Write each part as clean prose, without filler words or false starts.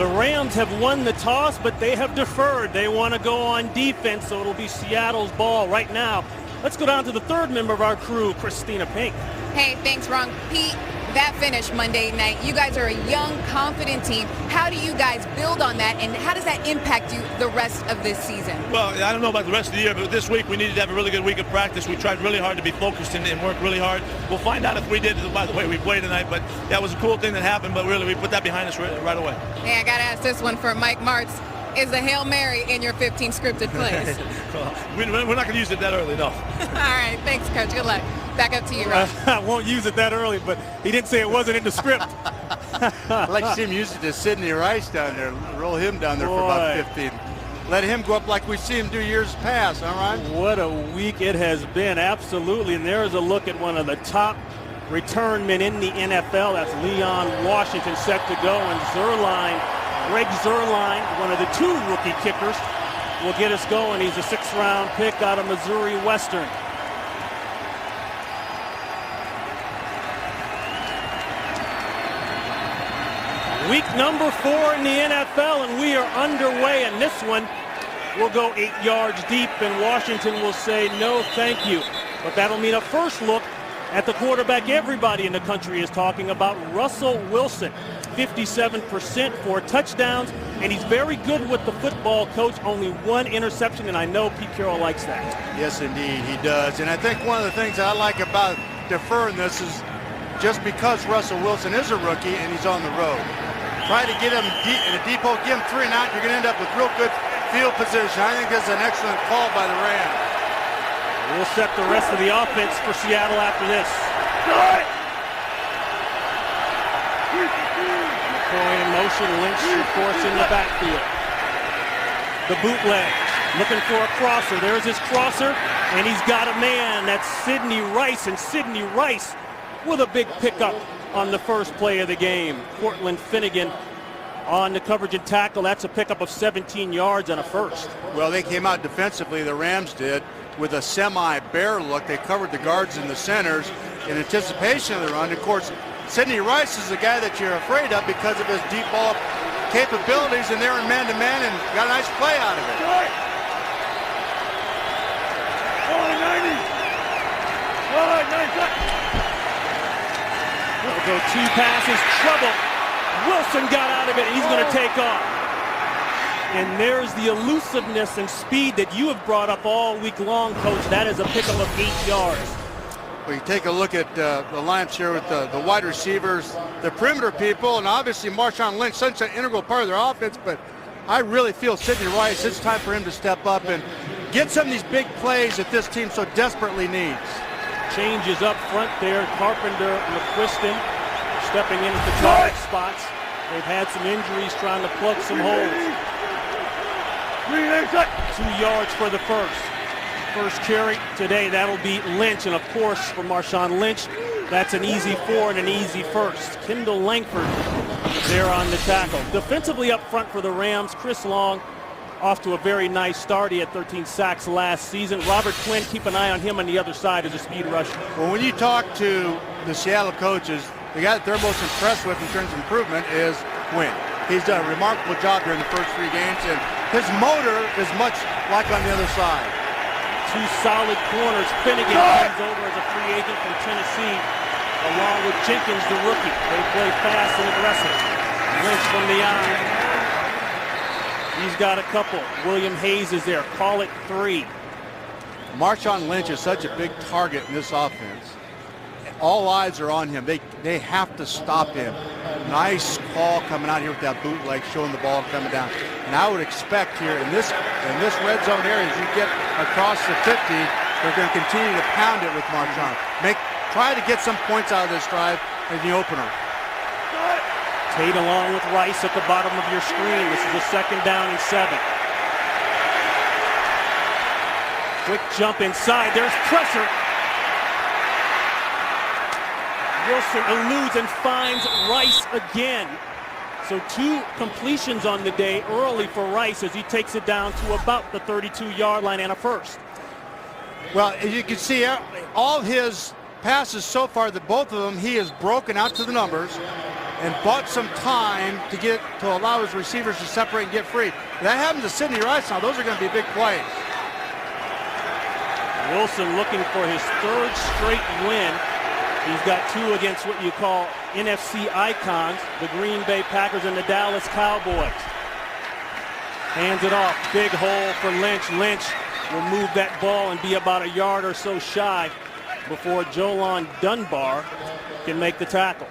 The Rams have won the toss, but they have deferred. They want to go on defense, so it'll be Seattle's ball right now. Let's go down to the third member of our crew, Christina Pink. Hey, thanks, Ron. Pete, that finish Monday night, you guys are a young, confident team. How do you guys build on that, and how does that impact you the rest of this season? Well, I don't know about the rest of the year, but this week we needed to have a really good week of practice. We tried really hard to be focused and work really hard. We'll find out if we did, by the way we played tonight, but that was a cool thing that happened, but really we put that behind us right away. Hey, I got to ask this one for Mike Martz. Is the Hail Mary in your 15 scripted plays? Well, we're not going to use it that early, no. All right, thanks, Coach. Good luck. Back up to you, Ron. I won't use it that early, but he didn't say it wasn't in the script. I'd like to see him use it to Sidney Rice down there, roll him down there for about 15. Let him go up like we see him do years past, all right? What a week it has been, absolutely. And there's a look at one of the top return men in the NFL. That's Leon Washington set to go, and Greg Zuerlein, one of the two rookie kickers, will get us going. He's a 6th-round pick out of Missouri Western. Week number 4 in the NFL, and we are underway. And this one will go 8 yards deep, and Washington will say no thank you. But that'll mean a first look at the quarterback everybody in the country is talking about, Russell Wilson. 57%, 4 touchdowns, and he's very good with the football, Coach. Only 1 interception, and I know Pete Carroll likes that. Yes, indeed, he does. And I think one of the things I like about deferring this is just because Russell Wilson is a rookie and he's on the road. Try to get him in a deep hole, give him 3 and out, you're going to end up with real good field position. I think that's an excellent call by the Rams. We'll set the rest of the offense for Seattle after this. McCoy in motion, Lynch, of course, in the backfield. The bootleg, looking for a crosser. There's his crosser, and he's got a man. That's Sidney Rice, and Sidney Rice with a big pickup on the first play of the game. Cortland Finnegan on the coverage and tackle. That's a pickup of 17 yards and a first. Well, they came out defensively, the Rams did, with a semi-bear look. They covered the guards and the centers in anticipation of the run. Of course, Sidney Rice is the guy that you're afraid of because of his deep ball capabilities, and they're in man-to-man and got a nice play out of it. We'll go 2 passes, trouble. Wilson got out of it, and he's going to take off. And there's the elusiveness and speed that you have brought up all week long, Coach. That is a pickup of 8 yards. Well, you take a look at the lineups here with the wide receivers, the perimeter people, and obviously Marshawn Lynch, such an integral part of their offense, but I really feel Sidney Rice, it's time for him to step up and get some of these big plays that this team so desperately needs. Changes up front there. Carpenter, McQuiston stepping in at the guard spots. They've had some injuries trying to plug some holes. 2 yards for the first carry today. That'll be Lynch, and of course for Marshawn Lynch, that's an easy 4 and an easy first. Kendall Langford there on the tackle. Defensively up front for the Rams, Chris Long off to a very nice start. He had 13 sacks last season. Robert Quinn, keep an eye on him on the other side as a speed rusher. Well, when you talk to the Seattle coaches, the guy that they're most impressed with in terms of improvement is Quinn. He's done a remarkable job during the first 3 games, and his motor is much like on the other side. 2 solid corners. Finnegan comes over as a free agent from Tennessee, along with Jenkins, the rookie. They play fast and aggressive. Lynch from the eye. He's got a couple. William Hayes is there. Call it 3. Marshawn Lynch is such a big target in this offense. All eyes are on him. They have to stop him. Nice call coming out here with that bootleg, showing the ball coming down. And I would expect here in this red zone area, as you get across the 50, they're going to continue to pound it with Marshawn. Try to get some points out of this drive in the opener. Tate along with Rice at the bottom of your screen. This is a 2nd down and 7. Quick jump inside. There's pressure. Wilson eludes and finds Rice again. So 2 completions on the day early for Rice as he takes it down to about the 32-yard line and a first. Well, as you can see, all his passes so far, both of them, he has broken out to the numbers. and bought some time to allow his receivers to separate and get free. If that happens to Sidney Rice now, those are going to be big plays. Wilson looking for his third straight win. He's got two against what you call NFC icons, the Green Bay Packers and the Dallas Cowboys. Hands it off, big hole for Lynch. Lynch will move that ball and be about a yard or so shy before Jolon Dunbar can make the tackle.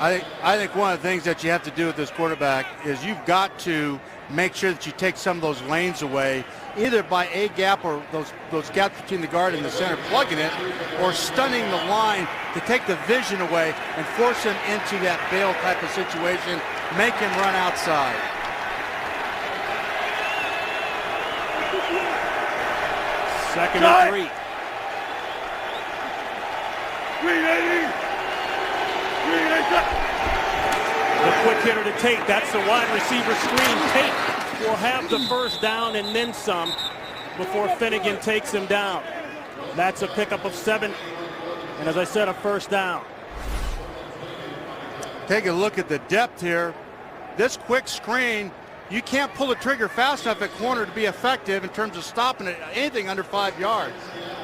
I think one of the things that you have to do with this quarterback is you've got to make sure that you take some of those lanes away, either by a gap or those gaps between the guard and the center, plugging it, or stunning the line to take the vision away and force him into that bail type of situation, make him run outside. Second and 3. The quick hitter to Tate. That's the wide receiver screen. Tate will have the first down and then some before Finnegan takes him down. That's a pickup of 7. And as I said, a first down. Take a look at the depth here. This quick screen, you can't pull the trigger fast enough at corner to be effective in terms of stopping it, anything under 5 yards.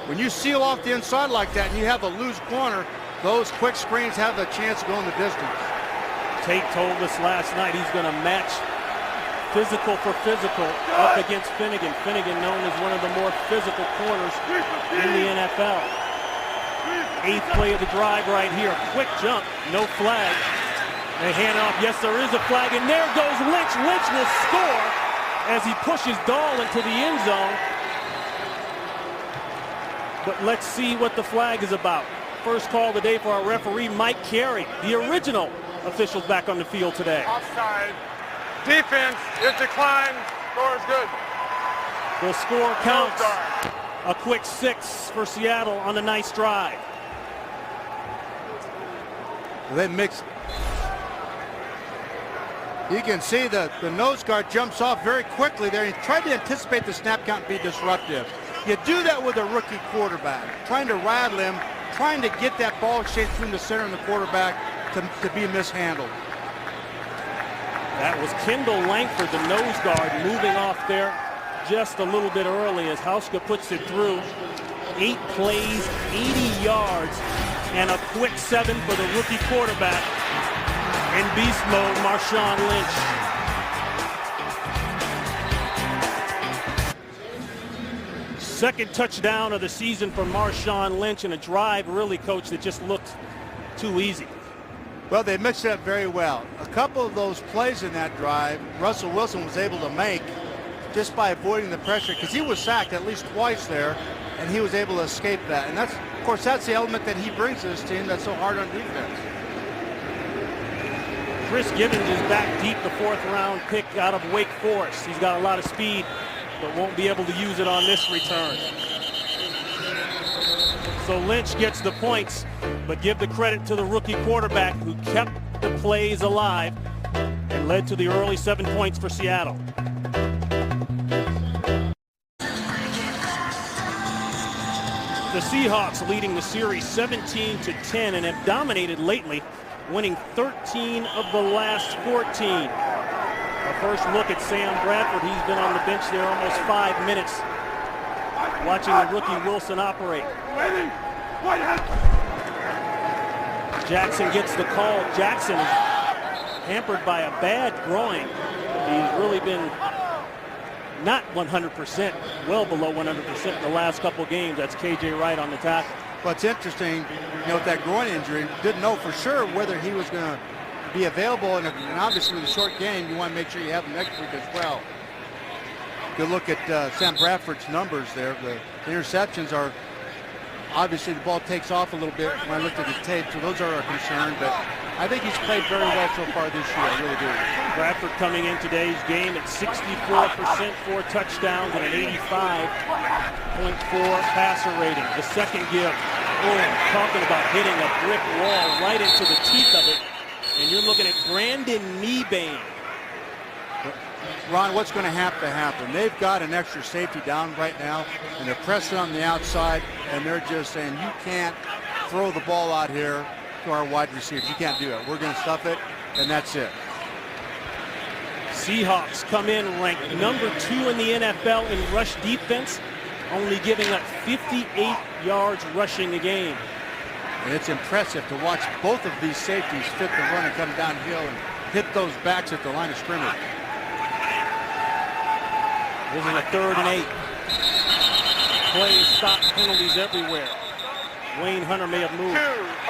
When you seal off the inside like that and you have a loose corner, those quick screens have a chance to go in the distance. Tate told us last night he's going to match physical for physical up against Finnegan. Finnegan known as one of the more physical corners in the NFL. 8th play of the drive right here. Quick jump, no flag. They hand off. Yes, there is a flag, and there goes Lynch. Lynch will score as he pushes Dahl into the end zone. But let's see what the flag is about. First call of the day for our referee, Mike Carey, the original officials back on the field today. Offside. Defense is declined. Score is good. The score counts. A quick 6 for Seattle on a nice drive. They mix. You can see the nose guard jumps off very quickly there. He tried to anticipate the snap count and be disruptive. You do that with a rookie quarterback, trying to rattle him, trying to get that ball shaped between the center and the quarterback to be mishandled. That was Kendall Langford, the nose guard, moving off there just a little bit early as Hauska puts it through. 8 plays, 80 yards, and a quick 7 for the rookie quarterback. In beast mode, Marshawn Lynch. Second touchdown of the season for Marshawn Lynch, and a drive, really, Coach, that just looked too easy. Well, they mixed it up very well. A couple of those plays in that drive, Russell Wilson was able to make just by avoiding the pressure, because he was sacked at least twice there, and he was able to escape that. And that's, of course, that's the element that he brings to this team that's so hard on defense. Chris Gibbons is back deep, the 4th round pick out of Wake Forest. He's got a lot of speed, but won't be able to use it on this return. So Lynch gets the points, but give the credit to the rookie quarterback who kept the plays alive and led to the early 7 points for Seattle. The Seahawks leading the series 17-10 and have dominated lately, winning 13 of the last 14. A first look at Sam Bradford. He's been on the bench there almost 5 minutes, watching the rookie Wilson operate. Jackson gets the call. Jackson is hampered by a bad groin. He's really been not 100%, well below 100% in the last couple games. That's KJ Wright on the tackle. What's interesting, with that groin injury, didn't know for sure whether he was going to be available. And obviously with a short game, you want to make sure you have him next week as well. Good look at Sam Bradford's numbers there. The interceptions are, obviously the ball takes off a little bit when I looked at the tape, so those are a concern. But I think he's played very well so far this year. I really do. Bradford coming in today's game at 64%, 4 touchdowns, and an 85.4 passer rating. The second give, talking about hitting a brick wall right into the teeth of it. And you're looking at Brandon Mebane. Ron, what's going to have to happen? They've got an extra safety down right now, and they're pressing on the outside, and they're just saying, you can't throw the ball out here to our wide receivers. You can't do it. We're going to stuff it. and that's it. Seahawks come in ranked number 2 in the NFL in rush defense, only giving up 58 yards rushing a game. And it's impressive to watch both of these safeties fit the run and come downhill and hit those backs at the line of scrimmage. This is a 3rd and 8. Plays, stop, penalties everywhere. Wayne Hunter may have moved. 2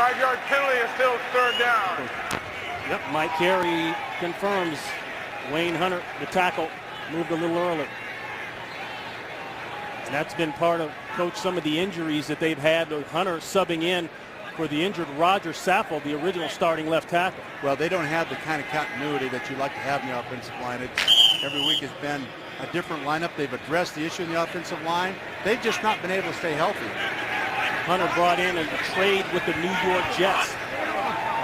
5-yard penalty is still 3rd down. Yep, Mike Carey confirms Wayne Hunter, the tackle, moved a little early. And that's been part of, Coach, some of the injuries that they've had. Hunter subbing in for the injured Roger Saffold, the original starting left tackle. Well, they don't have the kind of continuity that you like to have in the offensive line. Every week has been a different lineup. They've addressed the issue in the offensive line. They've just not been able to stay healthy. Hunter brought in a trade with the New York Jets.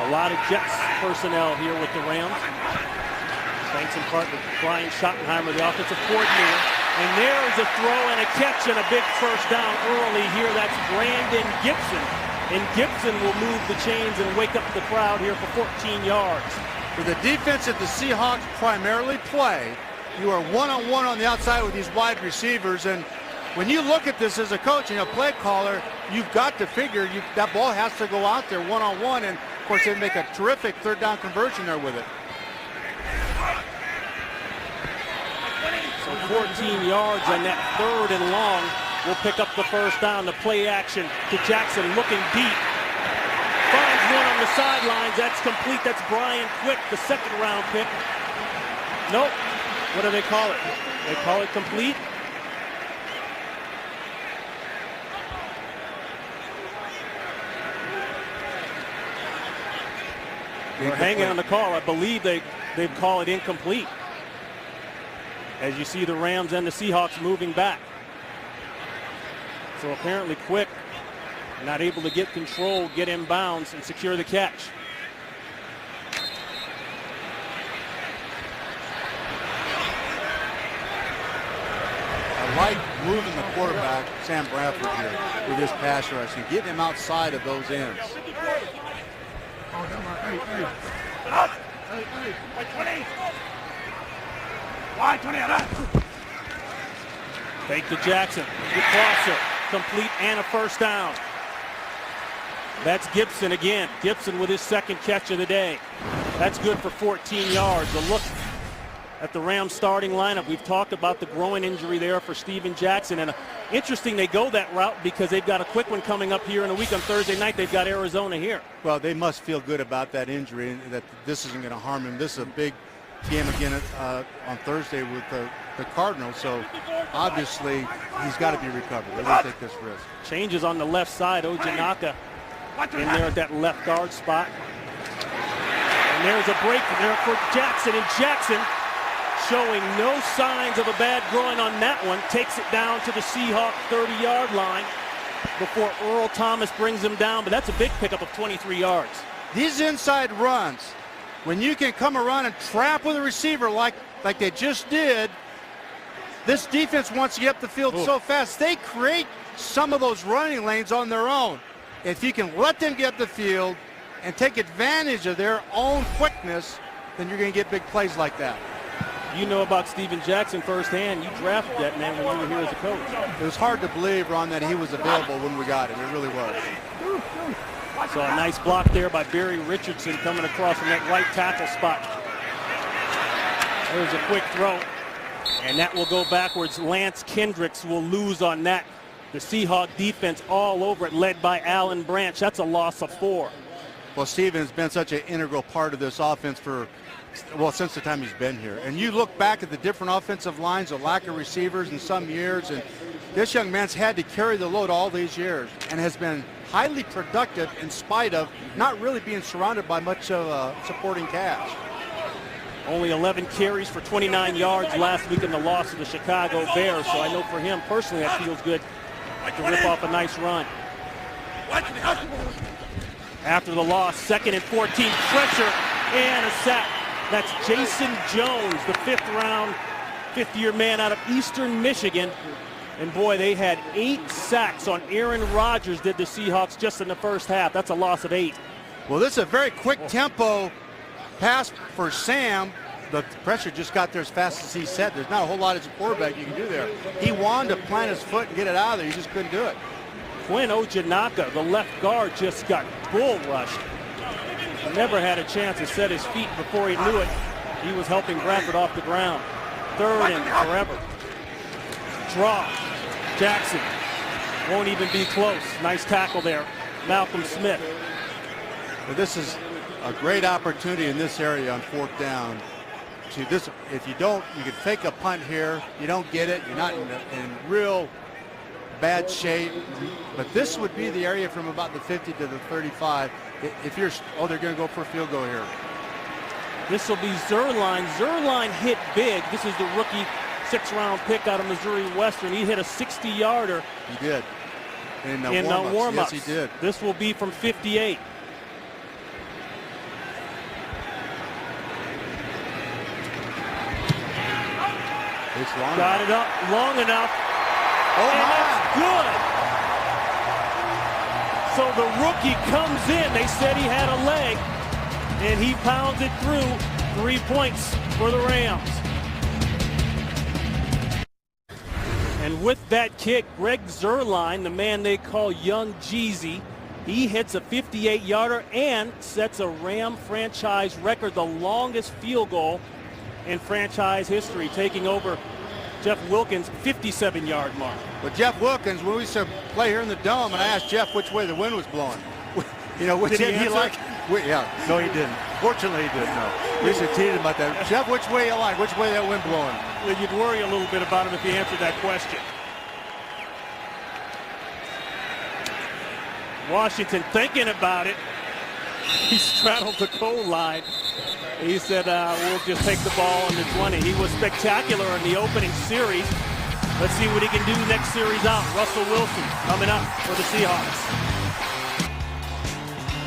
A lot of Jets personnel here with the Rams. Thanks in part to Brian Schottenheimer, the offensive coordinator. And there's a throw and a catch and a big first down early here. That's Brandon Gibson. And Gibson will move the chains and wake up the crowd here for 14 yards. For the defense that the Seahawks primarily play, you are one-on-one on the outside with these wide receivers. And when you look at this as a coach and a play caller, you've got to figure that ball has to go out there one-on-one. And, of course, they make a terrific 3rd down conversion there with it. So 14 yards on that 3rd and long. Will pick up the first down. The play action to Jackson, looking deep. Finds one on the sidelines. That's complete. That's Brian Quick, the 2nd round pick. Nope. What do they call it? They call it complete. They're hanging on the call. I believe they call it incomplete. As you see the Rams and the Seahawks moving back. So apparently Quick not able to get control, get inbounds, and secure the catch. I like moving the quarterback, Sam Bradford, here with this pass rush and getting him outside of those ends. Fake to Jackson. Good crosser. Complete and a first down. That's Gibson again. Gibson with his 2nd catch of the day. That's good for 14 yards. A look at the Rams starting lineup. We've talked about the groin injury there for Steven Jackson. And interesting they go that route because they've got a quick one coming up here in a week on Thursday night. They've got Arizona here. Well, they must feel good about that injury and that this isn't going to harm him. This is a big game again on Thursday with the Cardinals. So obviously he's got to be recovered. They won't take this risk. Changes on the left side. Ojanaka in there at that left guard spot. And there's a break there for Jackson. And Jackson, showing no signs of a bad groin on that one, takes it down to the Seahawks 30-yard line before Earl Thomas brings him down. But that's a big pickup of 23 yards. These inside runs, when you can come around and trap with a receiver like they just did, this defense wants to get up the field so fast. They create some of those running lanes on their own. If you can let them get up the field and take advantage of their own quickness, then you're going to get big plays like that. You know about Steven Jackson firsthand. You drafted that man when you were here as a coach. It was hard to believe, Ron, that he was available when we got him. It really was. So a nice block there by Barry Richardson coming across from that right tackle spot. There's a quick throw, and that will go backwards. Lance Kendricks will lose on that. The Seahawk defense all over it, led by Alan Branch. That's a loss of 4. Well, Steven's been such an integral part of this offense since the time he's been here. And you look back at the different offensive lines, the lack of receivers in some years, and this young man's had to carry the load all these years and has been highly productive in spite of not really being surrounded by much of a supporting cast. Only 11 carries for 29 yards last week in the loss to the Chicago Bears. So I know for him personally that feels good to rip off a nice run. After the loss, 2nd and 14, pressure and a sack. That's Jason Jones, the 5th-year man out of Eastern Michigan. And boy, they had 8 sacks on Aaron Rodgers, did the Seahawks, just in the first half. That's a loss of 8. Well, this is a very quick tempo pass for Sam, the pressure just got there as fast as he said. There's not a whole lot as a quarterback you can do there. He wanted to plant his foot and get it out of there. He just couldn't do it. Quinn Ojanaka, the left guard, just got bull rushed. Never had a chance to set his feet before he knew it. He was helping Bradford off the ground. Third and forever. Draw. Jackson won't even be close. Nice tackle there. Malcolm Smith. But this is a great opportunity in this area on 4th down. To this, if you don't, you can fake a punt here. You don't get it. You're not in real bad shape. But this would be the area from about the 50 to the 35. If you're, oh, they're going to go for a field goal here. This will be Zerline. Zerline hit big. This is the rookie 6th-round pick out of Missouri Western. He hit a 60-yarder. He did. In warm-ups. Yes, he did. This will be from 58. It's long Got enough. it up long enough. Oh, and my. that's good. So the rookie comes in. They said he had a leg, and he pounds it through. 3 points for the Rams. And with that kick, Greg Zerline, the man they call Young Jeezy, he hits a 58-yarder and sets a Ram franchise record, the longest field goal in franchise history, taking over Jeff Wilkins' 57-yard mark. But Jeff Wilkins, when we used to play here in the Dome, and I asked Jeff which way the wind was blowing, you know, which Did he end he liked. Yeah, no, he didn't. Fortunately, he didn't. No, we used to tease him about that. Jeff, which way you like? Which way that wind blowing? Well, you'd worry a little bit about him if he answered that question. Washington thinking about it. He straddled the goal line. He said, we'll just take the ball on the 20. He was spectacular in the opening series. Let's see what he can do next series out. Russell Wilson coming up for the Seahawks.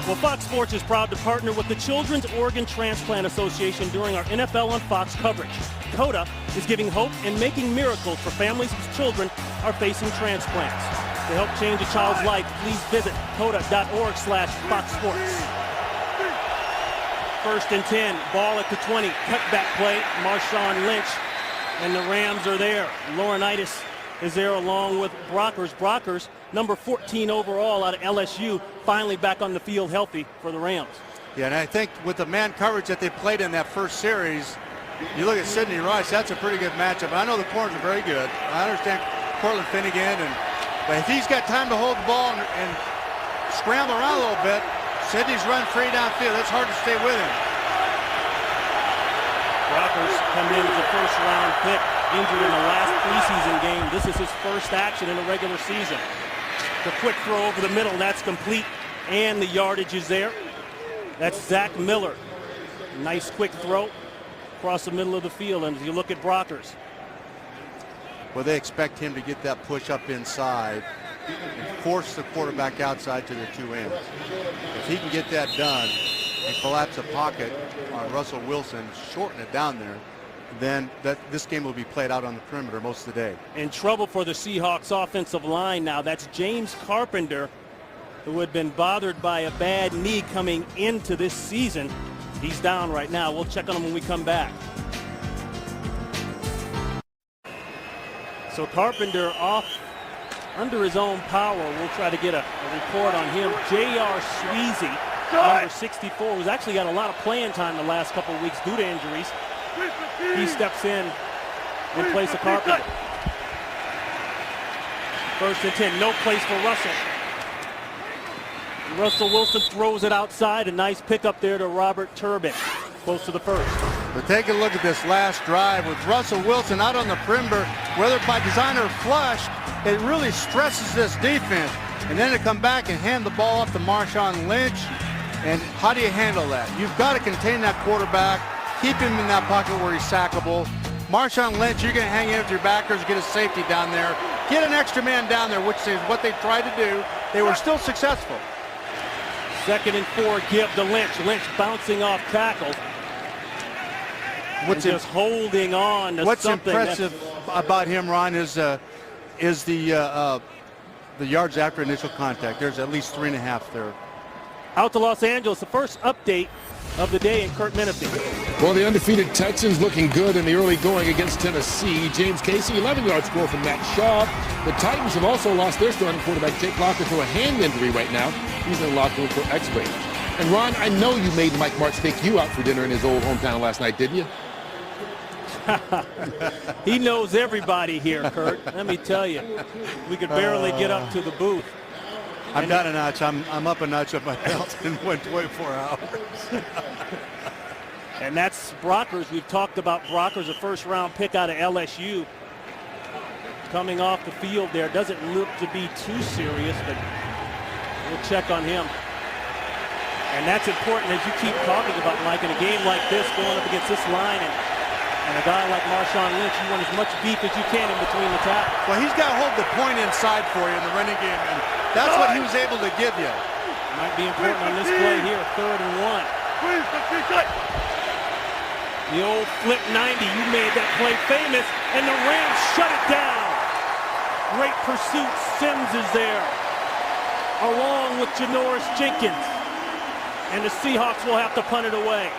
Well, Fox Sports is proud to partner with the Children's Organ Transplant Association during our NFL on Fox coverage. CODA is giving hope and making miracles for families whose children are facing transplants. To help change a child's life, please visit coda.org/foxsports. 1st and 10, ball at the 20, cutback play, Marshawn Lynch, and the Rams are there. Laurinaitis is there along with Brockers. Brockers, number 14 overall out of LSU, finally back on the field healthy for the Rams. Yeah, and I think with the man coverage that they played in that first series, you look at Sidney Rice, that's a pretty good matchup. I know the corners are very good. I understand Cortland Finnegan, but if he's got time to hold the ball and scramble around a little bit, Sidney's run free downfield. It's hard to stay with him. Brockers come in as a first-round pick, injured in the last preseason game. This is his first action in the regular season. The quick throw over the middle, that's complete, and the yardage is there. That's Zach Miller. Nice quick throw across the middle of the field, and as you look at Brockers. Well, they expect him to get that push up inside and force the quarterback outside to their two ends. If he can get that done and collapse a pocket on Russell Wilson, shorten it down there, then this game will be played out on the perimeter most of the day. In trouble for the Seahawks offensive line now. That's James Carpenter, who had been bothered by a bad knee coming into this season. He's down right now. We'll check on him when we come back. So Carpenter off under his own power. We'll try to get a report on him. J.R. Sweezy, number 64, who's actually got a lot of playing time the last couple of weeks due to injuries. He steps in place of Carpenter. 1st and 10, no place for Russell. Russell Wilson throws it outside. A nice pickup there to Robert Turbin, close to the first. But take a look at this last drive with Russell Wilson out on the perimeter, whether by design or flush, it really stresses this defense. And then to come back and hand the ball off to Marshawn Lynch. And how do you handle that? You've got to contain that quarterback, keep him in that pocket where he's sackable. Marshawn Lynch, you're going to hang in with your backers, get a safety down there, get an extra man down there, which is what they tried to do. They were still successful. 2nd and 4, give to Lynch. Lynch bouncing off tackles. What's just holding on to what's something. What's impressive about him, Ron, is the yards after initial contact. There's at least 3.5 there. Out to Los Angeles. The first update of the day, and Kurt Menefee. Well, the undefeated Texans looking good in the early going against Tennessee. James Casey, 11-yard score from Matt Shaw. The Titans have also lost their starting quarterback, Jake Locker, to a hand injury right now. He's in the locker room for x-ray. And Ron, I know you made Mike Martz take you out for dinner in his old hometown last night, didn't you? He knows everybody here, Kurt. Let me tell you, we could barely get up to the booth. I'm down a notch. I'm up a notch of my belt in 24 hours. And that's Brockers. We've talked about Brockers, a first-round pick out of LSU. Coming off the field there. Doesn't look to be too serious, but we'll check on him. And that's important as you keep talking about, Mike, in a game like this, going up against this line, and a guy like Marshawn Lynch, you want as much beef as you can in between the tackles. Well, he's got to hold the point inside for you in the running game, and that's what he was able to give you. Might be important on this play here, 3rd and 1. The old flip 90, you made that play famous, and the Rams shut it down. Great pursuit, Sims is there, along with Janoris Jenkins. And the Seahawks will have to punt it away.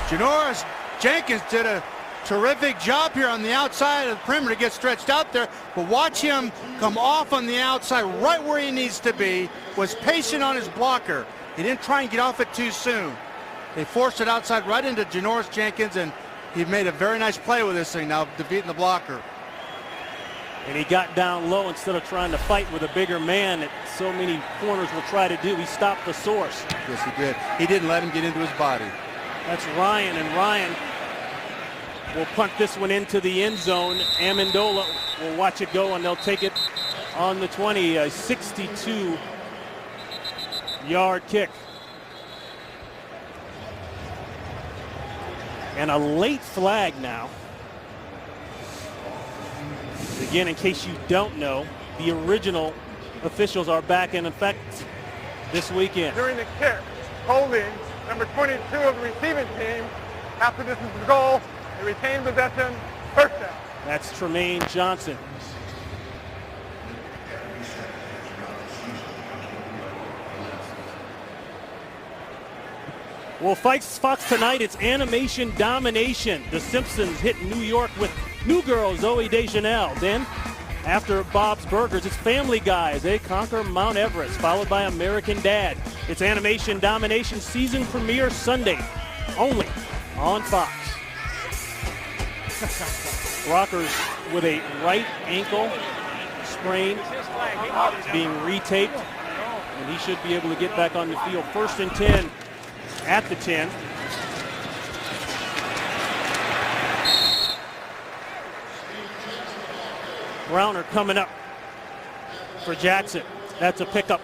Janoris Jenkins did a terrific job here on the outside of the perimeter to get stretched out there, but watch him come off on the outside right where he needs to be, was patient on his blocker. He didn't try and get off it too soon. They forced it outside right into Janoris Jenkins, and he made a very nice play with this thing now, defeating the blocker. And he got down low instead of trying to fight with a bigger man that so many corners will try to do. He stopped the source. Yes, he did. He didn't let him get into his body. That's Ryan, and Ryan will punt this one into the end zone. Amendola will watch it go, and they'll take it on the 20, a 62-yard kick. And a late flag now. Again, in case you don't know, the original officials are back in effect this weekend. During the kick, holding number 22 of the receiving team. After this is the goal, they retain possession, first down. That's Tremaine Johnson. Well, Fox tonight, it's animation domination. The Simpsons hit New York with new girl Zooey Deschanel. Then, after Bob's Burgers, it's Family Guy as they conquer Mount Everest, followed by American Dad. It's animation domination season premiere Sunday, only on Fox. Rockers with a right ankle sprain is being retaped, and he should be able to get back on the field. 1st and 10 at the 10. Browner coming up for Jackson. That's a pickup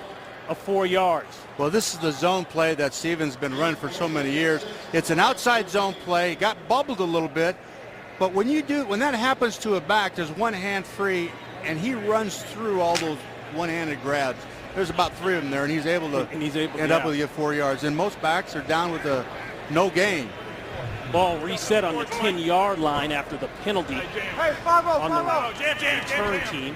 of 4 yards. Well, this is the zone play that Stevens been running for so many years. It's an outside zone play. Got bubbled a little bit, but when that happens to a back, there's one hand free, and he runs through all those one-handed grabs. There's about 3 of them there, and he's able to end up with 4 yards. And most backs are down with a no gain. Ball reset on the 10-yard line after the penalty on the return team.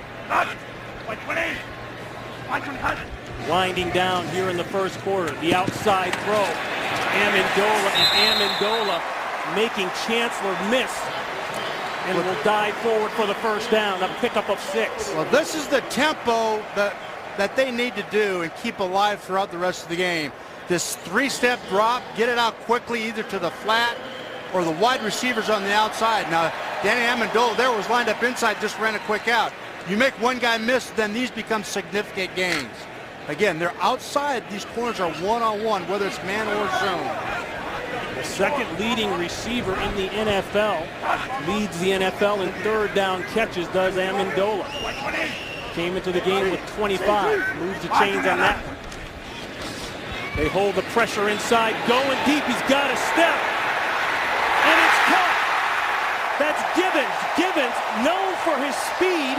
Winding down here in the first quarter. The outside throw. Amendola making Chancellor miss. And will dive forward for the first down. A pickup of 6. Well, this is the tempo that they need to do and keep alive throughout the rest of the game. This 3-step drop, get it out quickly either to the flat or the wide receivers on the outside. Now, Danny Amendola there was lined up inside, just ran a quick out. You make one guy miss, then these become significant gains. Again, they're outside. These corners are one-on-one, whether it's man or zone. The second leading receiver in the NFL, leads the NFL in 3rd down catches, does Amendola. Came into the game with 25, moves the chains on that one. They hold the pressure inside, going deep, he's got a step, and it's caught. That's Gibbons. Gibbons, known for his speed,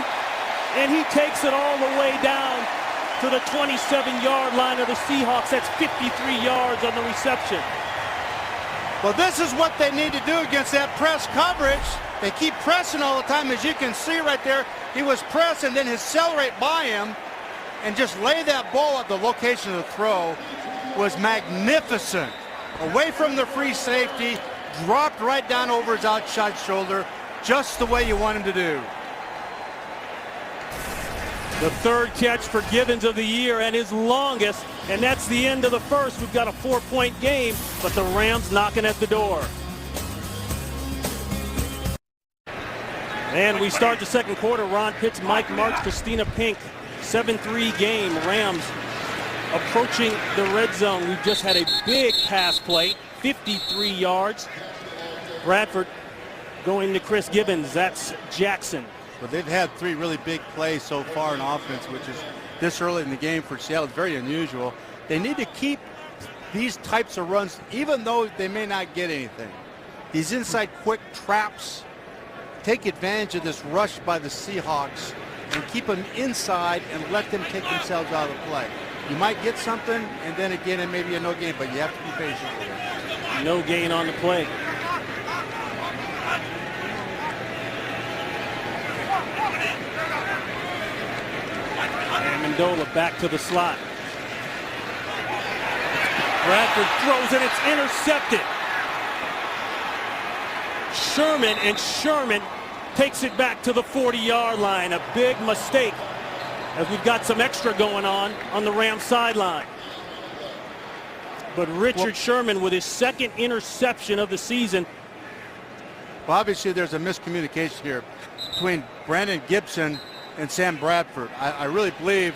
and he takes it all the way down to the 27-yard line of the Seahawks. That's 53 yards on the reception. Well, this is what they need to do against that press coverage. They keep pressing all the time, as you can see right there. He was pressed and then accelerate by him and just lay that ball at the location of the throw was magnificent away from the free safety, dropped right down over his outside shoulder, just the way you want him to do. The third catch for Gibbons of the year and his longest, and that's the end of the first. We've got a 4-point game, but the Rams knocking at the door. And we start the second quarter. Ron Pitts, Mike March, Christina Pink. 7-3 game. Rams approaching the red zone. We've just had a big pass play, 53 yards. Bradford going to Chris Gibbons. That's Jackson. Well, they've had 3 really big plays so far in offense, which is this early in the game for Seattle. It's very unusual. They need to keep these types of runs, even though they may not get anything. These inside quick traps, take advantage of this rush by the Seahawks and keep them inside and let them take themselves out of the play. You might get something, and then again, it may be a no gain, but you have to be patient with it. No gain on the play. Amendola back to the slot. Bradford throws and it's intercepted. Sherman takes it back to the 40-yard line. A big mistake as we've got some extra going on the Rams sideline. But Richard Sherman with his second interception of the season. Well, obviously there's a miscommunication here between Brandon Gibson and Sam Bradford. I really believe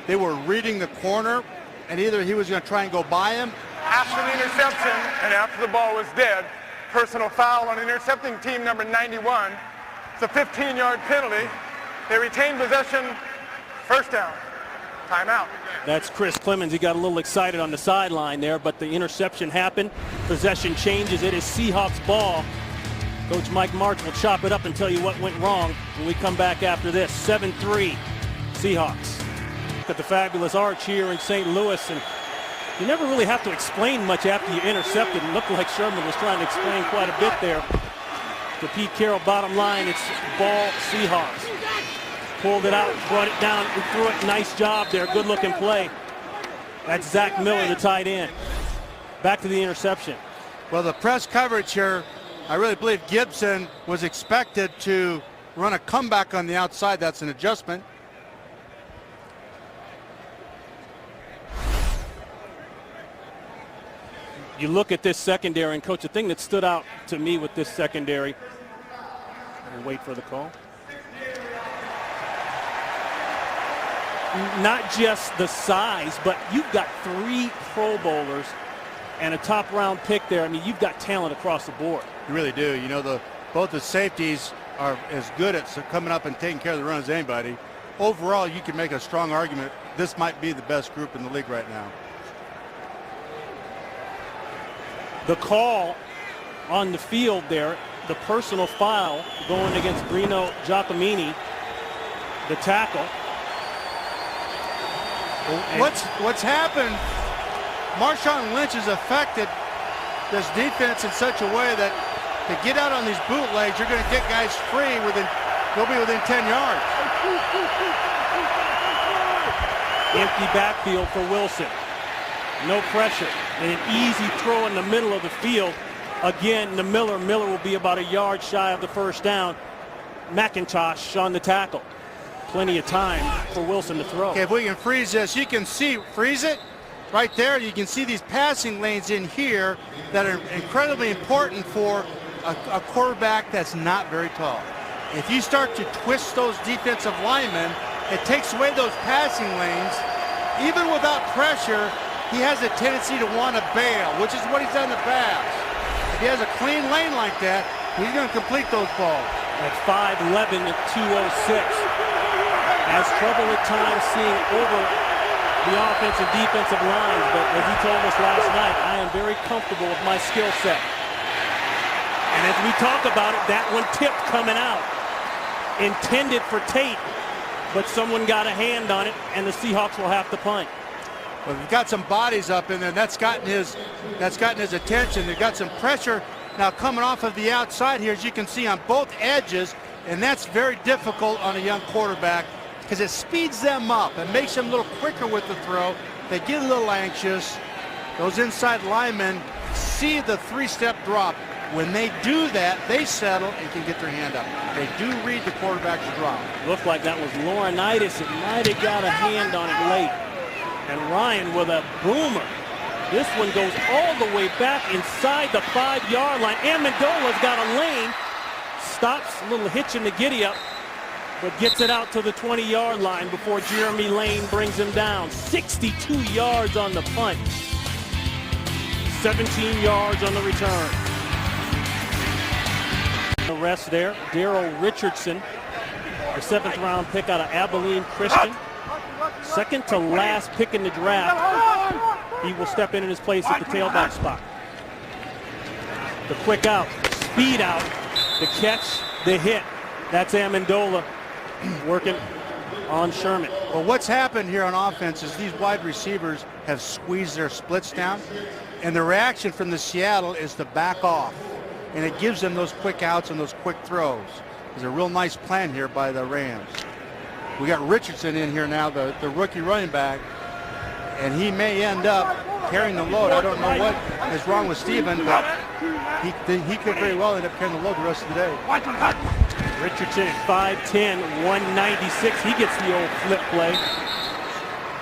they were reading the corner, and either he was going to try and go by him. After the interception and after the ball was dead, personal foul on intercepting team number 91. It's a 15-yard penalty. They retain possession. First down. Timeout. That's Chris Clemens. He got a little excited on the sideline there, but the interception happened. Possession changes. It is Seahawks ball. Coach Mike March will chop it up and tell you what went wrong when we come back after this. 7-3 Seahawks. Look at the fabulous arch here in St. Louis, and you never really have to explain much after you intercept it. It looked like Sherman was trying to explain quite a bit there. To Pete Carroll, bottom line, it's ball Seahawks. Pulled it out, brought it down, and threw it. Nice job there. Good looking play. That's Zach Miller, the tight end. Back to the interception. Well, the press coverage here, I really believe Gibson was expected to run a comeback on the outside. That's an adjustment. You look at this secondary, and Coach, the thing that stood out to me with this secondary, we'll wait for the call. Not just the size, but you've got 3 Pro Bowlers and a top-round pick there. I mean, you've got talent across the board. You really do. You know, both the safeties are as good at coming up and taking care of the run as anybody. Overall, you can make a strong argument this might be the best group in the league right now. The call on the field there, the personal foul going against Bruno Giacomini, the tackle. What's happened, Marshawn Lynch has affected this defense in such a way that to get out on these bootlegs, you're going to get guys free they'll be within 10 yards. Empty backfield for Wilson. No pressure. And an easy throw in the middle of the field. Again, to Miller. Miller will be about a yard shy of the first down. McIntosh on the tackle. Plenty of time for Wilson to throw. Okay, if we can freeze this, you can freeze it right there. You can see these passing lanes in here that are incredibly important for a quarterback that's not very tall. If you start to twist those defensive linemen, it takes away those passing lanes. Even without pressure, he has a tendency to want to bail, which is what he's done in the past. If he has a clean lane like that, he's going to complete those balls. At 5'11", 206. Has trouble at times seeing over the offensive defensive lines, but as he told us last night, I am very comfortable with my skill set. And as we talk about it, that one tipped coming out. Intended for Tate, but someone got a hand on it, and the Seahawks will have to punt. Well, we've got some bodies up in there. That's gotten his attention. They've got some pressure now coming off of the outside here, as you can see on both edges, and that's very difficult on a young quarterback because it speeds them up and makes them a little quicker with the throw. They get a little anxious. Those inside linemen see the three-step drop. When they do that, they settle and can get their hand up. They do read the quarterback's drop. Looked like that was Laurinaitis. It might have got a hand on it late. And Ryan with a boomer. This one goes all the way back inside the 5-yard line. Amendola's got a lane. Stops, a little hitch in the giddy-up, but gets it out to the 20-yard line before Jeremy Lane brings him down. 62 yards on the punt. 17 yards on the return. The rest there, Darrell Richardson, the 7th-round pick out of Abilene Christian. Second to last pick in the draft. He will step in his place at the tailback spot. The quick out, speed out, the catch, the hit. That's Amendola working on Sherman. Well, what's happened here on offense is these wide receivers have squeezed their splits down, and the reaction from the Seattle is to back off, and it gives them those quick outs and those quick throws. There's a real nice plan here by the Rams. We got Richardson in here now, the rookie running back, and he may end up carrying the load. I don't know what is wrong with Steven, but he could very well end up carrying the load the rest of the day. Richardson at 5'10", 196. He gets the old flip play.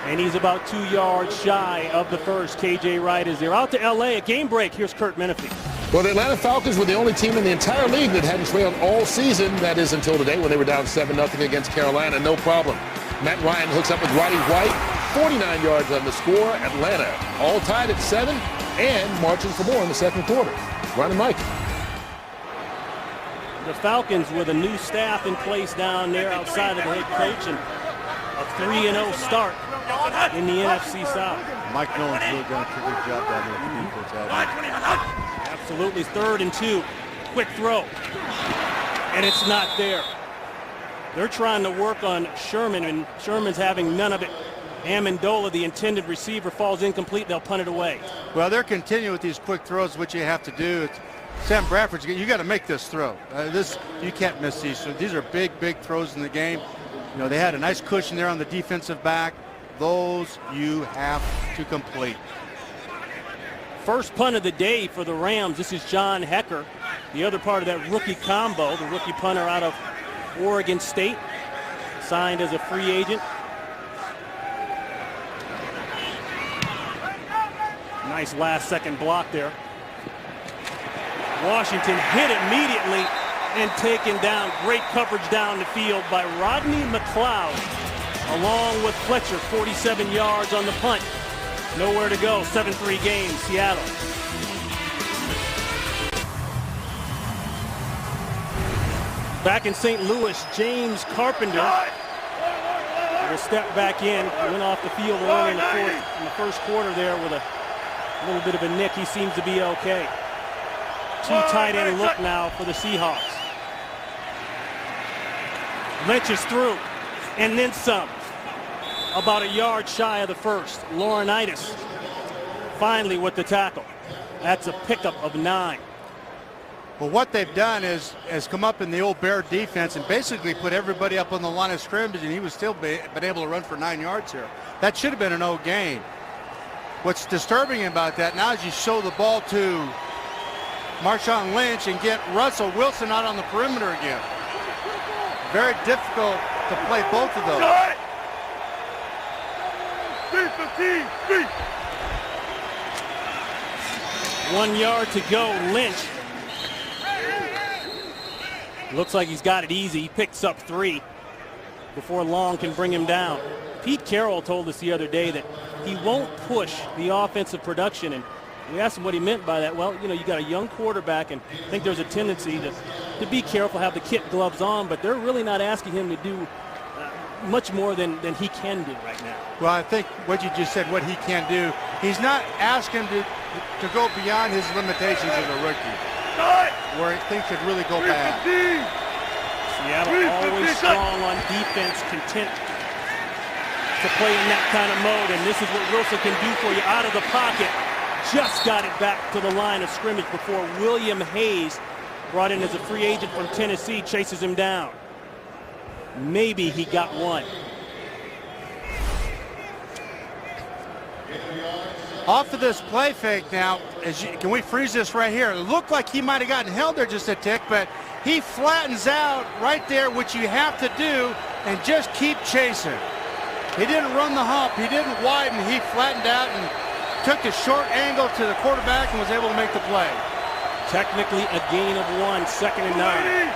And he's about 2 yards shy of the first. KJ Wright is there. Out to LA, a game break. Here's Kurt Menefee. Well, the Atlanta Falcons were the only team in the entire league that hadn't trailed all season. That is until today when they were down 7-0 against Carolina. No problem. Matt Ryan hooks up with Roddy White. 49 yards on the score. Atlanta all tied at 7 and marching for more in the second quarter. Ron and Mike. The Falcons with a new staff in place down there outside of the head coach and a 3-0 start in the NFC South. Mike Nolan's really done a pretty good job down there with the defense. Absolutely. 3rd and 2. Quick throw. And it's not there. They're trying to work on Sherman, and Sherman's having none of it. Amendola, the intended receiver, falls incomplete. They'll punt it away. Well, they're continuing with these quick throws, which you have to do. Sam Bradford's, you got to make this throw. You can't miss these. So these are big throws in the game. You know, they had a nice cushion there on the defensive back. Those you have to complete. First punt of the day for the Rams. This is John Hecker, the other part of that rookie combo, the rookie punter out of Oregon State, signed as a free agent. Nice last-second block there. Washington hit immediately and taken down. Great coverage down the field by Rodney McLeod, along with Fletcher. 47 yards on the punt. Nowhere to go. 7-3 game, Seattle. Back in St. Louis, James Carpenter will step back in. Went off the field early in the first quarter there with a little bit of a nick. He seems to be okay. 2 tight end look now for the Seahawks. Lynch is through, and then some. About a yard shy of the first. Laurinaitis finally with the tackle. That's a pickup of 9. Well, what they've done is come up in the old Bear defense and basically put everybody up on the line of scrimmage, and he was still been able to run for 9 yards here. That should have been a no gain. What's disturbing about that now is you show the ball to Marshawn Lynch and get Russell Wilson out on the perimeter again. Very difficult to play both of those. 1 yard to go. Lynch looks like he's got it easy. He picks up 3 before Long can bring him down. Pete Carroll told us the other day that he won't push the offensive production, and we asked him what he meant by that. Well, you know, you got a young quarterback, and I think there's a tendency to be careful, have the kit gloves on, but they're really not asking him to do much more than he can do right now. Well, I think what you just said, what he can do, he's not asking to go beyond his limitations as a rookie, where things could really go bad. Seattle always strong on defense, content to play in that kind of mode, and this is what Wilson can do for you out of the pocket. Just got it back to the line of scrimmage before William Hayes, brought in as a free agent from Tennessee, chases him down. Maybe he got one. Off of this play fake now, can we freeze this right here? It looked like he might have gotten held there just a tick, but he flattens out right there, which you have to do, and just keep chasing. He didn't run the hump. He didn't widen. He flattened out and took a short angle to the quarterback and was able to make the play. Technically a gain of 1, 2nd and 9.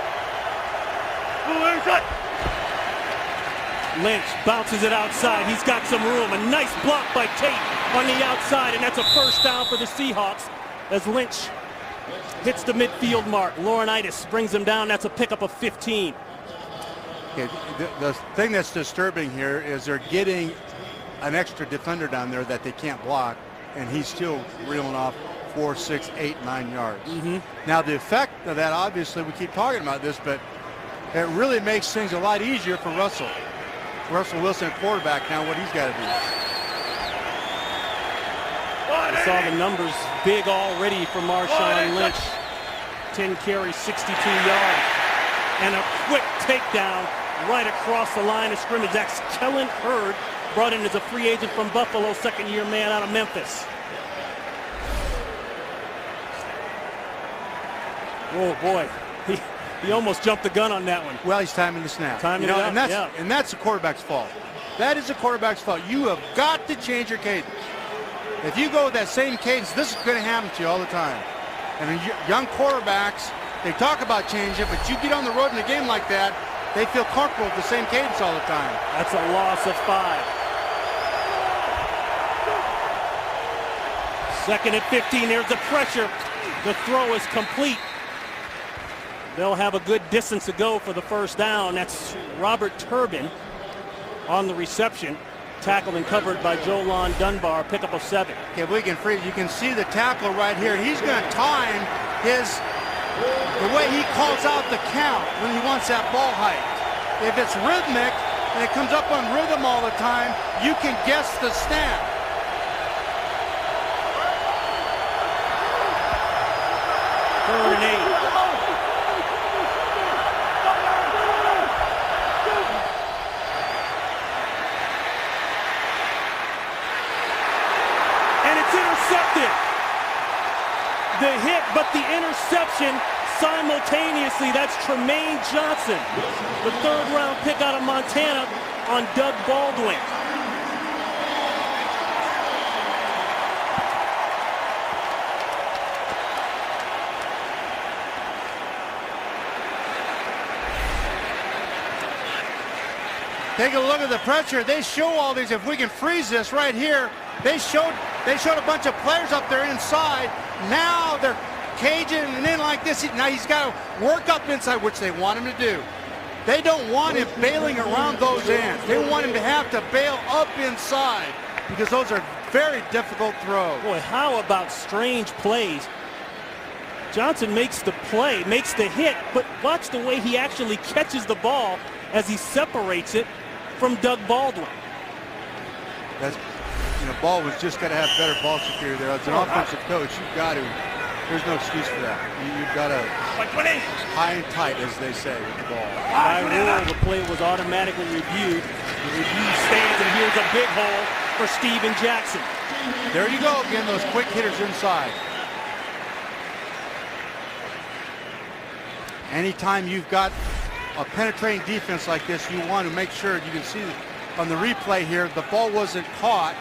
Lynch bounces it outside. He's got some room. A nice block by Tate on the outside, and that's a first down for the Seahawks as Lynch hits the midfield mark. Laurinaitis brings him down. That's a pickup of 15. Okay, the thing that's disturbing here is they're getting an extra defender down there that they can't block, and he's still reeling off 4, 6, 8, 9 yards. Now the effect of that, obviously, we keep talking about this, but it really makes things a lot easier for Russell Wilson, quarterback, now what he's got to do. I saw the numbers big already for Marshawn Lynch. 10 carries, 62 yards. And a quick takedown right across the line of scrimmage. That's Kellen Hurd, brought in as a free agent from Buffalo, second-year man out of Memphis. Oh, boy. He almost jumped the gun on that one. Well, he's timing the snap. And that's the quarterback's fault. That is the quarterback's fault. You have got to change your cadence. If you go with that same cadence, this is going to happen to you all the time. And young quarterbacks, they talk about changing, but you get on the road in a game like that, they feel comfortable with the same cadence all the time. That's a loss of 5. 2nd and 15. There's the pressure. The throw is complete. They'll have a good distance to go for the first down. That's Robert Turbin on the reception. Tackled and covered by Jolon Dunbar, pickup of 7. Okay, if we can freeze, you can see the tackle right here. He's going to time the way he calls out the count when he wants that ball height. If it's rhythmic and it comes up on rhythm all the time, you can guess the snap. Third and 8. Intercepted. The hit, but the interception simultaneously. That's Tremaine Johnson, the 3rd-round pick out of Montana, on Doug Baldwin. Take a look at the pressure. They show all these. If we can freeze this right here, they showed a bunch of players up there inside. Now they're caging and in like this. Now he's got to work up inside, which they want him to do. They don't want him bailing around those ends. They want him to have to bail up inside because those are very difficult throws. Boy, how about strange plays? Johnson makes the play, makes the hit, but watch the way he actually catches the ball as he separates it from Doug Baldwin. Baldwin's just got to have better ball security there. As an offensive coach, you've got to. There's no excuse for that. You've got to high and tight, as they say, with the ball. By rule, the play was automatically reviewed. The review stands, and here's a big hole for Steven Jackson. There you go again, those quick hitters inside. Anytime you've got a penetrating defense like this, you want to make sure, you can see on the replay here, the ball wasn't caught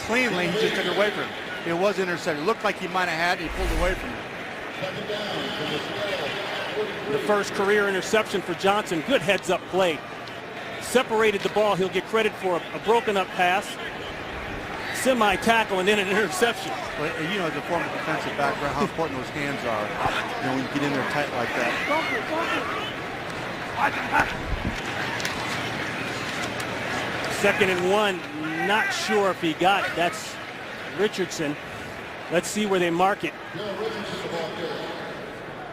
cleanly, he just took it away from him. It was intercepted. It looked like he might have had it, he pulled away from it. The first career interception for Johnson. Good heads-up play. Separated the ball. He'll get credit for a broken-up pass, semi-tackle, and then an interception. Well, as a former defensive background, how important those hands are. When you get in there tight like that. 2nd and 1. Not sure if he got it. That's Richardson. Let's see where they mark it.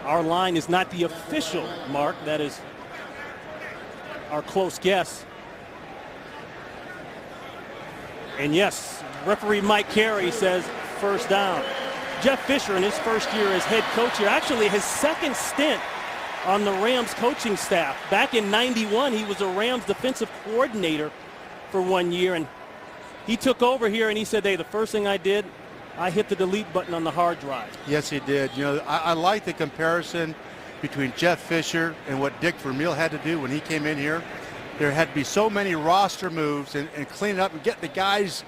Our line is not the official mark. That is our close guess. And yes, referee Mike Carey says first down. Jeff Fisher, in his first year as head coach here, actually his second stint on the Rams coaching staff. Back in '91, he was a Rams defensive coordinator for 1 year, and he took over here and he said, hey, the first thing I did I hit the delete button on the hard drive. Yes, he did. You know, I like the comparison between Jeff Fisher and what Dick Vermeil had to do when he came in here. There had to be so many roster moves and clean it up and get the guys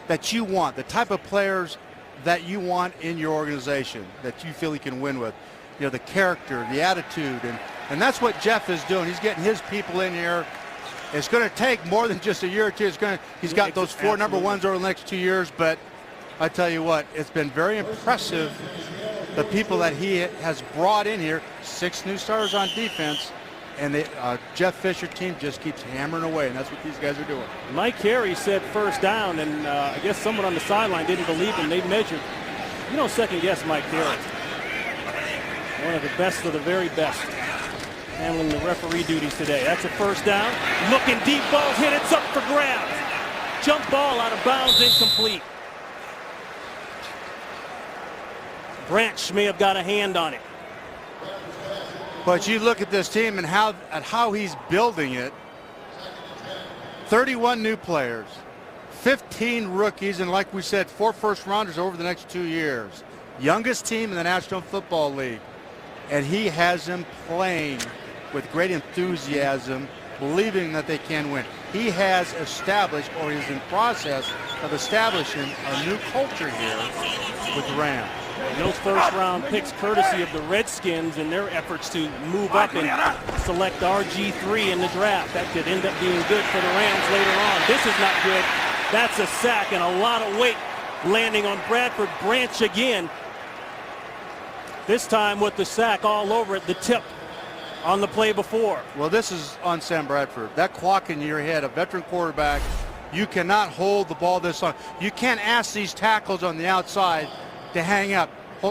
that you want, the type of players that you want in your organization, that you feel you can win with. You know, the character, the attitude, and that's what Jeff is doing. He's getting his people in here. It's going to take more than just a year or two. He's got those 4 number ones over the next 2 years, but I tell you what, it's been very impressive, the people that he has brought in here. 6 new starters on defense, and the Jeff Fisher team just keeps hammering away, and that's what these guys are doing. Mike Carey said first down, and I guess someone on the sideline didn't believe him. They measured. You don't second guess Mike Carey. One of the best of the very best, handling the referee duties today. That's a first down. Looking deep, ball's hit. It's up for grabs. Jump ball out of bounds, incomplete. Branch may have got a hand on it. But you look at this team and how he's building it. 31 new players, 15 rookies, and like we said, 4 first-rounders over the next 2 years. Youngest team in the National Football League. And he has them playing with great enthusiasm, believing that they can win. He has established, or is in process of establishing, a new culture here with the Rams. And those first-round picks, courtesy of the Redskins and their efforts to move up and select RG3 in the draft. That could end up being good for the Rams later on. This is not good. That's a sack and a lot of weight landing on Bradford. Branch again. This time with the sack all over it, the tip on the play before. Well, this is on Sam Bradford. That clock in your head, a veteran quarterback, you cannot hold the ball this long. You can't ask these tackles on the outside to hang up.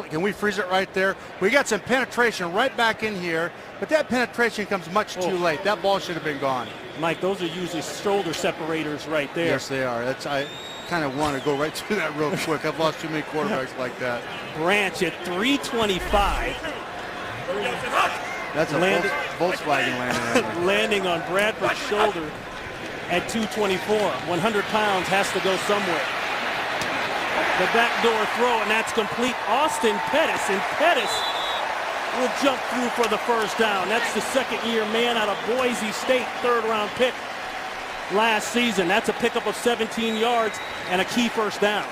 Can we freeze it right there? We got some penetration right back in here, but that penetration comes much too late. That ball should have been gone. Mike, those are usually shoulder separators right there. Yes, they are. I kind of want to go right through that real quick. I've lost too many quarterbacks like that. Branch at 325. That's a Volkswagen landing. Landing on Bradford's shoulder at 224. 100 pounds has to go somewhere. The backdoor throw, and that's complete. Austin Pettis, and Pettis will jump through for the first down. That's the second-year man out of Boise State, third-round pick last season. That's a pickup of 17 yards and a key first down.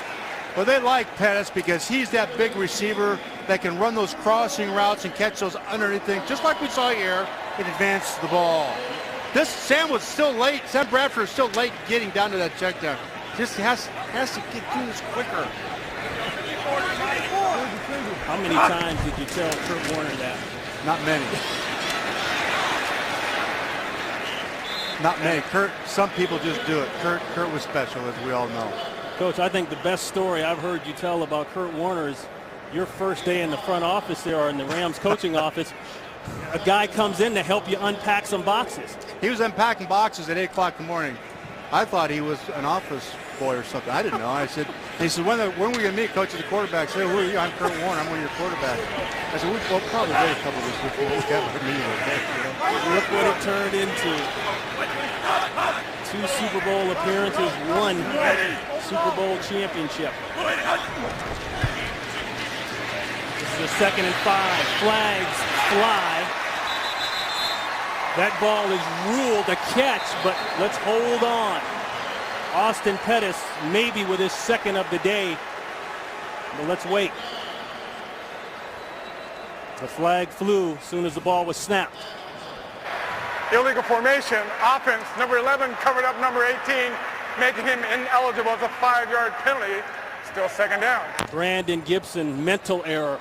Well, they like Pettis because he's that big receiver that can run those crossing routes and catch those underneath things, just like we saw here in advance the ball. Sam was still late. Sam Bradford is still late getting down to that check down. Just has to get through this quicker. How many times did you tell Kurt Warner that? Not many. Not many. Kurt, some people just do it. Kurt was special, as we all know. Coach, I think the best story I've heard you tell about Kurt Warner is your first day in the front office there, or in the Rams coaching office. A guy comes in to help you unpack some boxes. He was unpacking boxes at 8 o'clock in the morning. I thought he was an office boy or something. I didn't know. He said, when are we going to meet, coach of the quarterback? I said, who are you? I'm Kurt Warner. I'm one of your quarterbacks. I said, we'll probably wait a couple of weeks before we have a meeting. Okay? Look what it turned into. 2 Super Bowl appearances, 1 Super Bowl championship. This is a 2nd and 5. Flags fly. That ball is ruled a catch, but let's hold on. Austin Pettis maybe with his 2nd of the day, but let's wait. The flag flew as soon as the ball was snapped. Illegal formation, offense, number 11 covered up number 18, making him ineligible as a 5-yard penalty. Still 2nd down. Brandon Gibson, mental error.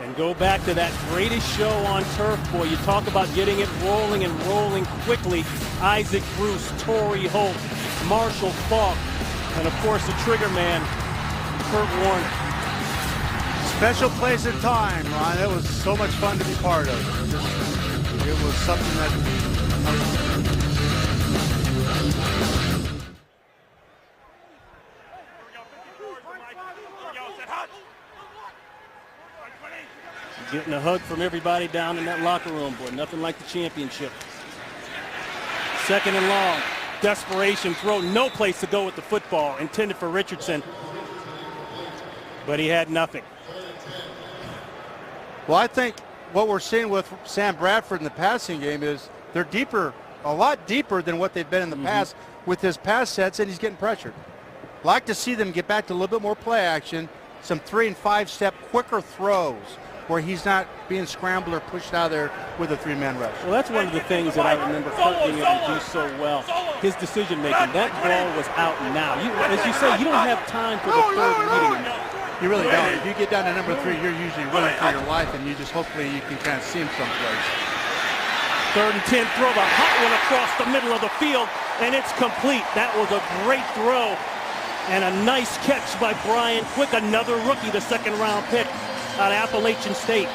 And go back to that greatest show on turf, boy. You talk about getting it rolling and rolling quickly. Isaac Bruce, Torrey Holt, Marshall Falk, and of course the trigger man, Kurt Warner. Special place and time, Ron. It was so much fun to be part of. It was something that... Getting a hug from everybody down in that locker room, boy. Nothing like the championship. 2nd and long. Desperation throw. No place to go with the football. Intended for Richardson. but he had nothing. Well, I think what we're seeing with Sam Bradford in the passing game is they're deeper, a lot deeper than what they've been in the past with his pass sets, and he's getting pressured. Like to see them get back to a little bit more play action, some 3- and 5-step quicker throws where he's not being scrambled or pushed out there with a 3-man rush. Well, that's one of the things that I remember Kurt being able to do so well. His decision making. That ball was out now. As you say, you don't have time for the third reading. You really don't. If you get down to number 3, you're usually running for your life, and you just hopefully you can kind of see him someplace. 3rd and 10, throw the hot one across the middle of the field, and it's complete. That was a great throw and a nice catch by Brian Quick, another rookie, the 2nd-round pick out of Appalachian State.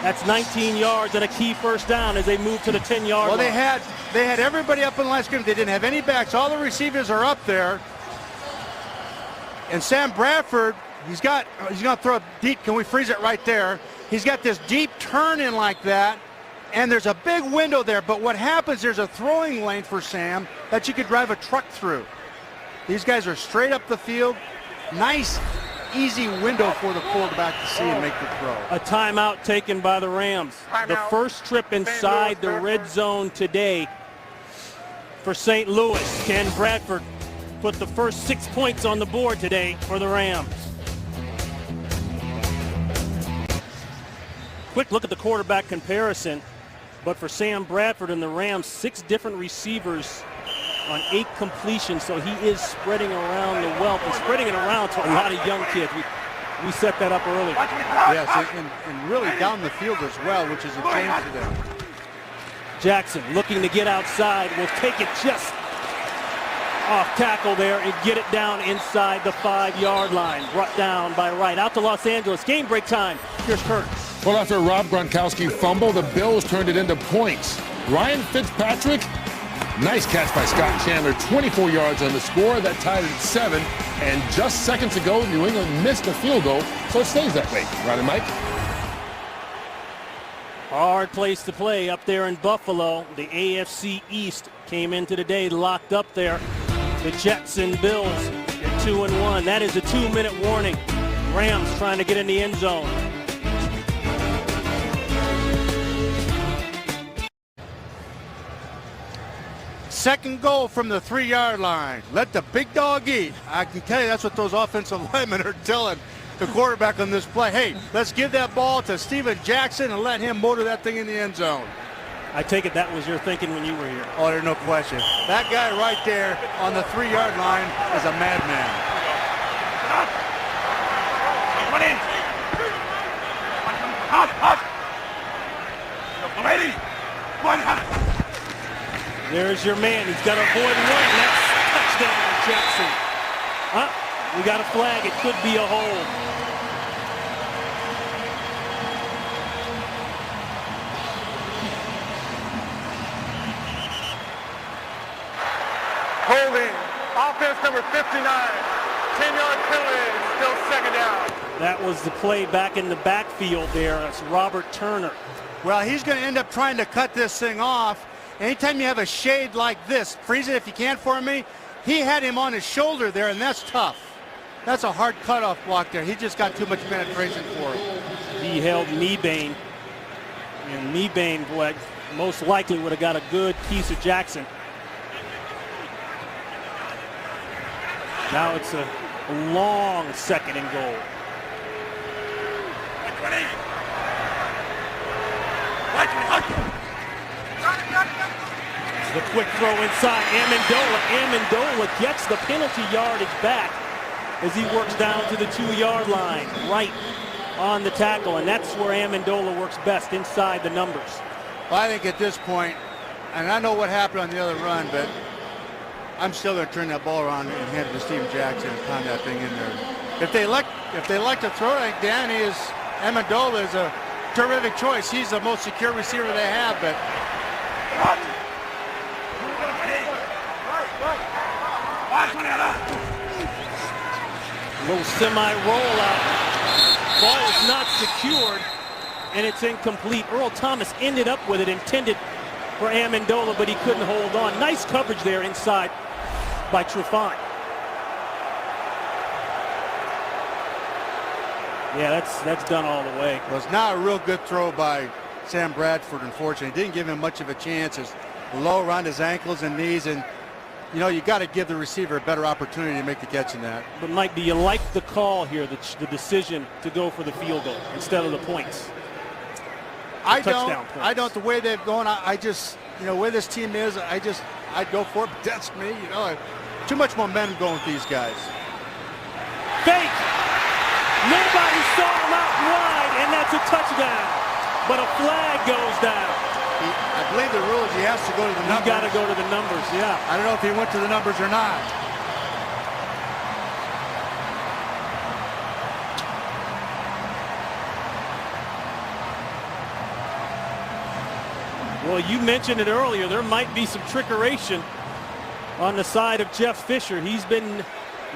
That's 19 yards and a key first down as they move to the 10-yard line. Well, they had everybody up in the line scrimmage. They didn't have any backs. All the receivers are up there. And Sam Bradford, he's going to throw a deep. Can we freeze it right there? He's got this deep turn in like that, and there's a big window there. But what happens, there's a throwing lane for Sam that you could drive a truck through. These guys are straight up the field. Nice, easy window for the quarterback to see and make the throw. A timeout taken by the Rams. The first trip inside the red zone today for St. Louis. Ken Bradford put the first 6 points on the board today for the Rams. Quick look at the quarterback comparison, but for Sam Bradford and the Rams, 6 different receivers on 8 completions, so he is spreading around the wealth and spreading it around to a lot of young kids. We set that up early. Yes, and really down the field as well, which is a change to them. Jackson looking to get outside, will take it just off tackle there and get it down inside the 5-yard line. Brought down by Wright. Out to Los Angeles. Game break time. Here's Kurt. Well, after Rob Gronkowski fumbled, the Bills turned it into points. Ryan Fitzpatrick, nice catch by Scott Chandler. 24 yards on the score. That tied it at 7. And just seconds ago, New England missed a field goal, so it stays that way. Right, Mike? Hard place to play up there in Buffalo. The AFC East came into the day locked up there. The Jets and Bills are 2-1. That is a 2-minute warning. Rams trying to get in the end zone. Second goal from the 3-yard line. Let the big dog eat. I can tell you that's what those offensive linemen are telling the quarterback on this play. Hey, let's give that ball to Steven Jackson and let him motor that thing in the end zone. I take it that was your thinking when you were here. Oh, there's no question. That guy right there on the 3-yard line is a madman. There's your man. He's got to avoid one. That's touchdown, Jackson. We got a flag. It could be a hold. Holding. Offense number 59. 10-yard penalty. Still 2nd down. That was the play back in the backfield there. That's Robert Turner. Well, he's going to end up trying to cut this thing off. Anytime you have a shade like this, freeze it if you can for me. He had him on his shoulder there, and that's tough. That's a hard cutoff block there. He just got too much penetration for it. He held Mebane, and Mebane, boy, most likely would have got a good piece of Jackson. Now it's a long 2nd and goal. The quick throw inside. Amendola gets the penalty yardage back as he works down to the 2-yard line, right on the tackle, and that's where Amendola works best, inside the numbers. Well, I think at this point, and I know what happened on the other run, but I'm still going to turn that ball around and hand it to Steven Jackson and pound that thing in there. If they like to throw it, I think Amendola is a terrific choice. He's the most secure receiver they have, but little semi-rollout. Ball is not secured, and it's incomplete. Earl Thomas ended up with it, intended for Amendola, but he couldn't hold on. Nice coverage there inside by Trufant. Yeah, that's done all the way. Well, it's not a real good throw by Sam Bradford, unfortunately. Didn't give him much of a chance. It's low around his ankles and knees, and you know, you got to give the receiver a better opportunity to make the catch in that. But Mike, do you like the call here, the decision to go for the field goal instead of the points? I Touchdown don't. points. I don't. The way they've gone, I just, you know, where this team is, I'd go for it. But that's me. You know, too much momentum going with these guys. Fake. Nobody saw him out wide, and that's a touchdown. But a flag goes down. I believe the rule is he has to go to the numbers. You got to go to the numbers, yeah. I don't know if he went to the numbers or not. Well, you mentioned it earlier. There might be some trickeration on the side of Jeff Fisher. He's been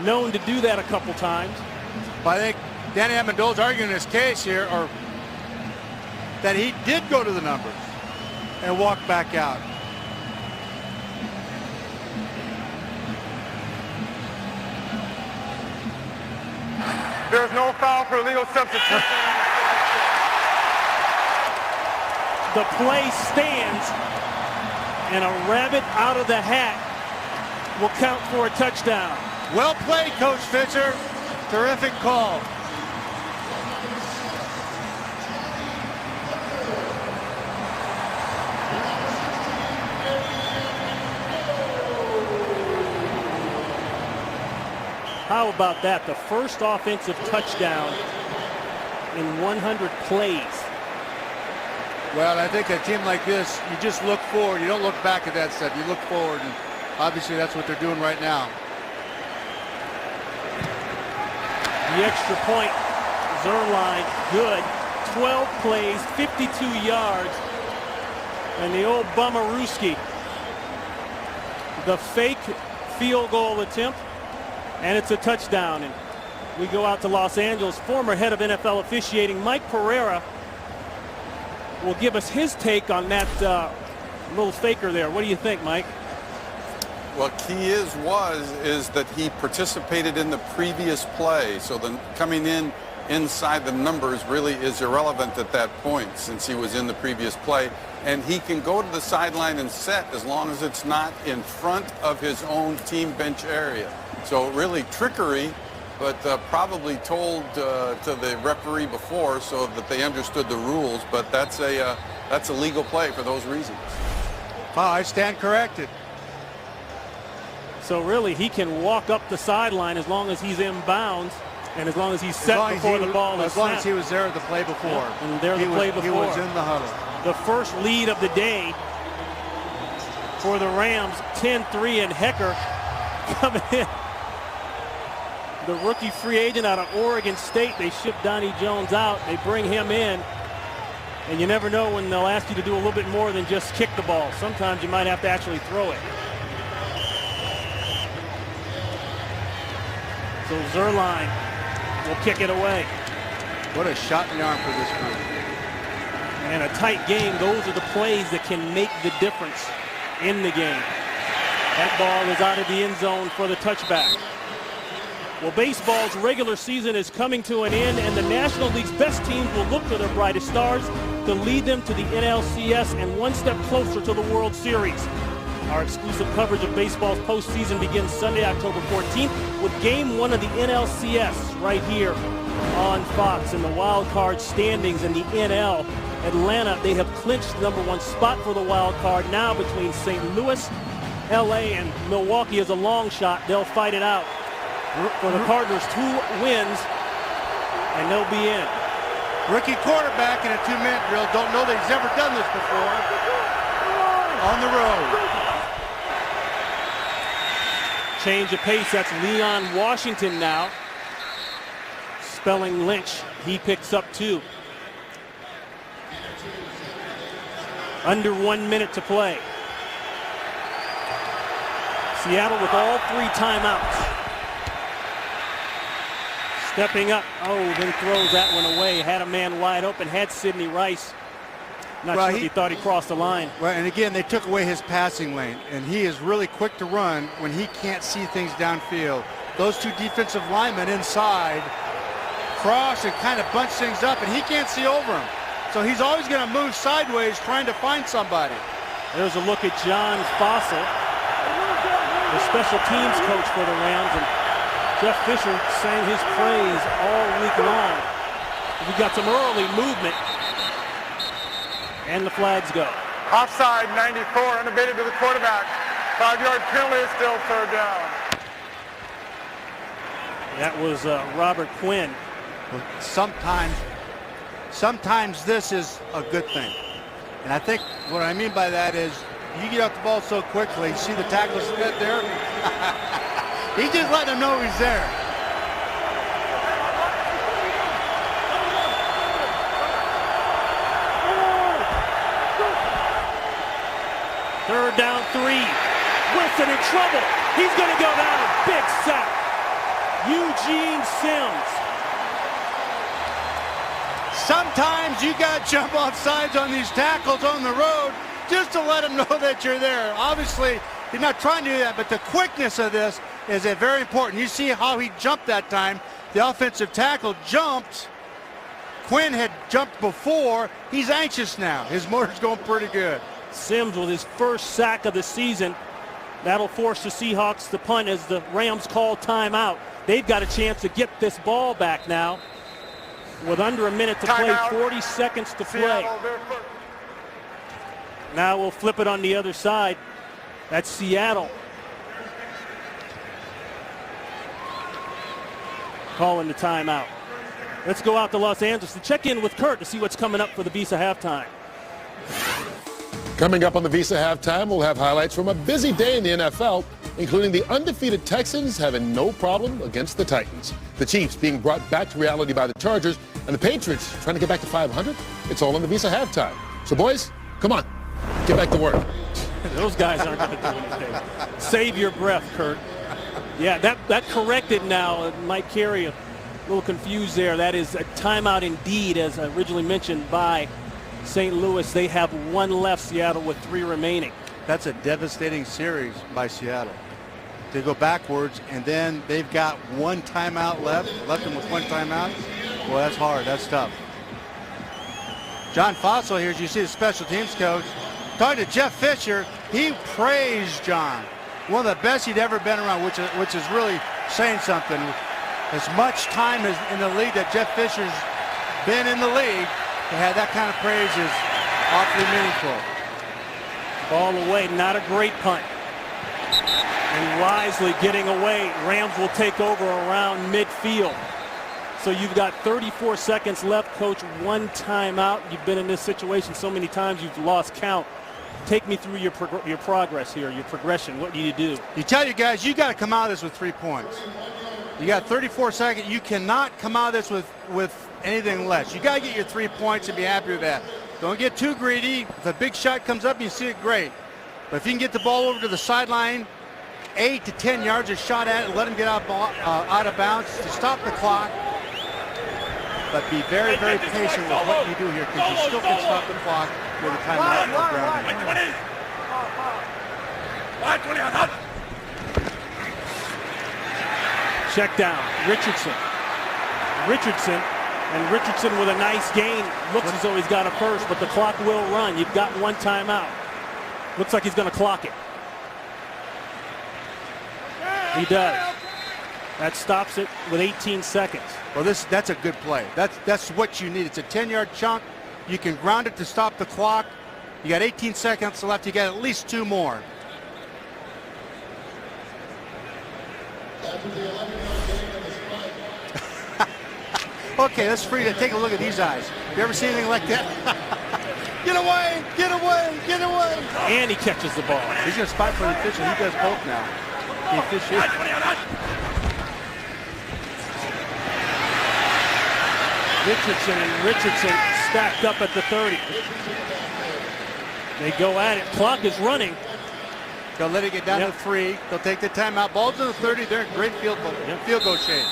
known to do that a couple times. But I think Danny Amendola's arguing his case here, or that he did go to the numbers and walk back out. There's no foul for illegal substitution. The play stands, and a rabbit out of the hat will count for a touchdown. Well played, Coach Fisher. Terrific call. How about that? The first offensive touchdown in 100 plays. Well, I think a team like this, you just look forward. You don't look back at that stuff. You look forward, and obviously that's what they're doing right now. The extra point, Zerline, good. 12 plays, 52 yards. And the old Bummerooski, the fake field goal attempt, and it's a touchdown. And we go out to Los Angeles. Former head of NFL officiating Mike Pereira will give us his take on that little faker there. What do you think, Mike? Well, key is that he participated in the previous play. So the coming in inside the numbers really is irrelevant at that point since he was in the previous play. And he can go to the sideline and set as long as it's not in front of his own team bench area. So really trickery, but probably told to the referee before so that they understood the rules. But that's a legal play for those reasons. Wow, I stand corrected. So really, he can walk up the sideline as long as he's in bounds and as long as he's set before the ball is snapped. As long as he snapped. was there the play before. Yeah, and there the play before. He was in the huddle. The first lead of the day for the Rams, 10-3, and Hecker coming in. The rookie free agent out of Oregon State. They ship Donnie Jones out. They bring him in. And you never know when they'll ask you to do a little bit more than just kick the ball. Sometimes you might have to actually throw it. So Zerline will kick it away. What a shot in the arm for this group. And a tight game. Those are the plays that can make the difference in the game. That ball is out of the end zone for the touchback. Well, baseball's regular season is coming to an end, and the National League's best teams will look to their brightest stars to lead them to the NLCS and one step closer to the World Series. Our exclusive coverage of baseball's postseason begins Sunday, October 14th with Game 1 of the NLCS right here on Fox. And the wild card standings in the NL, Atlanta, they have clinched the #1 spot for the wild card now between St. Louis, LA, and Milwaukee is a long shot. They'll fight it out. For the Cardinals, 2 wins, and they'll be in. Rookie quarterback in a 2-minute drill. Don't know that he's ever done this before. On the road. Change of pace. That's Leon Washington now. Spelling Lynch. He picks up 2. Under 1 minute to play. Seattle with all 3 timeouts. Stepping up. Oh, then throws that one away. Had a man wide open. Had Sidney Rice. Not sure if he thought he crossed the line. Well, and again, they took away his passing lane, and he is really quick to run when he can't see things downfield. Those 2 defensive linemen inside across and kind of bunch things up, and he can't see over him. So he's always going to move sideways trying to find somebody. There's a look at John Fossil, the special teams coach for the Rams, and Jeff Fisher sang his praise all week long. We got some early movement, and the flags go. Offside, 94, unabated to the quarterback. 5-yard penalty, still third down. That was Robert Quinn. Sometimes this is a good thing. And I think what I mean by that is you get off the ball so quickly, see the tackle split there? He's just letting them know he's there. Third down 3. Wilson in trouble. He's going to go down. Big sack. Eugene Sims. Sometimes you got to jump off sides on these tackles on the road just to let them know that you're there. Obviously, he's not trying to do that, but the quickness of this is very important. You see how he jumped that time. The offensive tackle jumped. Quinn had jumped before. He's anxious now. His motor's going pretty good. Sims with his first sack of the season. That'll force the Seahawks to punt as the Rams call timeout. They've got a chance to get this ball back now with under a minute to play, 40 seconds to play. Now we'll flip it on the other side. That's Seattle calling the timeout. Let's go out to Los Angeles to check in with Kurt to see what's coming up for the Visa halftime. Coming up on the Visa halftime, we'll have highlights from a busy day in the NFL, including the undefeated Texans having no problem against the Titans, the Chiefs being brought back to reality by the Chargers, and the Patriots trying to get back to 500. It's all on the Visa halftime. So, boys, come on, get back to work. Those guys aren't going to do anything. Save your breath, Kurt. Yeah, that corrected now. Mike Carey a little confused there. That is a timeout indeed, as originally mentioned by St. Louis. They have one left, Seattle with 3 remaining. That's a devastating series by Seattle. They go backwards, and then they've got one timeout left them with one timeout. Well, that's hard. That's tough. John Fossil here, as you see, the special teams coach. Talking to Jeff Fisher, he praised John. One of the best he'd ever been around, which is really saying something. As much time as in the league that Jeff Fisher's been in the league, to have that kind of praise is awfully meaningful. Ball away, not a great punt. And wisely getting away. Rams will take over around midfield. So you've got 34 seconds left, Coach. One timeout. You've been in this situation so many times you've lost count. Take me through your progress here, your progression. What do you do? You tell you guys, you got to come out of this with 3 points. You got 34 seconds. You cannot come out of this with anything less. You got to get your 3 points and be happy with that. Don't get too greedy. If a big shot comes up, you see it, great. But if you can get the ball over to the sideline, 8 to 10 yards of shot at it, let him get out of bounds to stop the clock. But be very, very patient with what you do here, because you still can stop the clock with a timeout on the ground. Check down. Richardson, and Richardson with a nice gain. Looks as though he's got a first, but the clock will run. You've got one timeout. Looks like he's going to clock it. He does. That stops it with 18 seconds. Well, that's a good play. That's what you need. It's a 10-yard chunk. You can ground it to stop the clock. You got 18 seconds left. You got at least 2 more. Okay, let's free to take a look at these eyes. You ever seen anything like that? Get away! Get away! Get away! And he catches the ball. He's going to spot for the official. He does both now. He officiates. Richardson stacked up at the 30. They go at it. Clock is running. They'll let it get down to 3. They'll take the timeout. Ball's in the 30. They're in great field goal shape.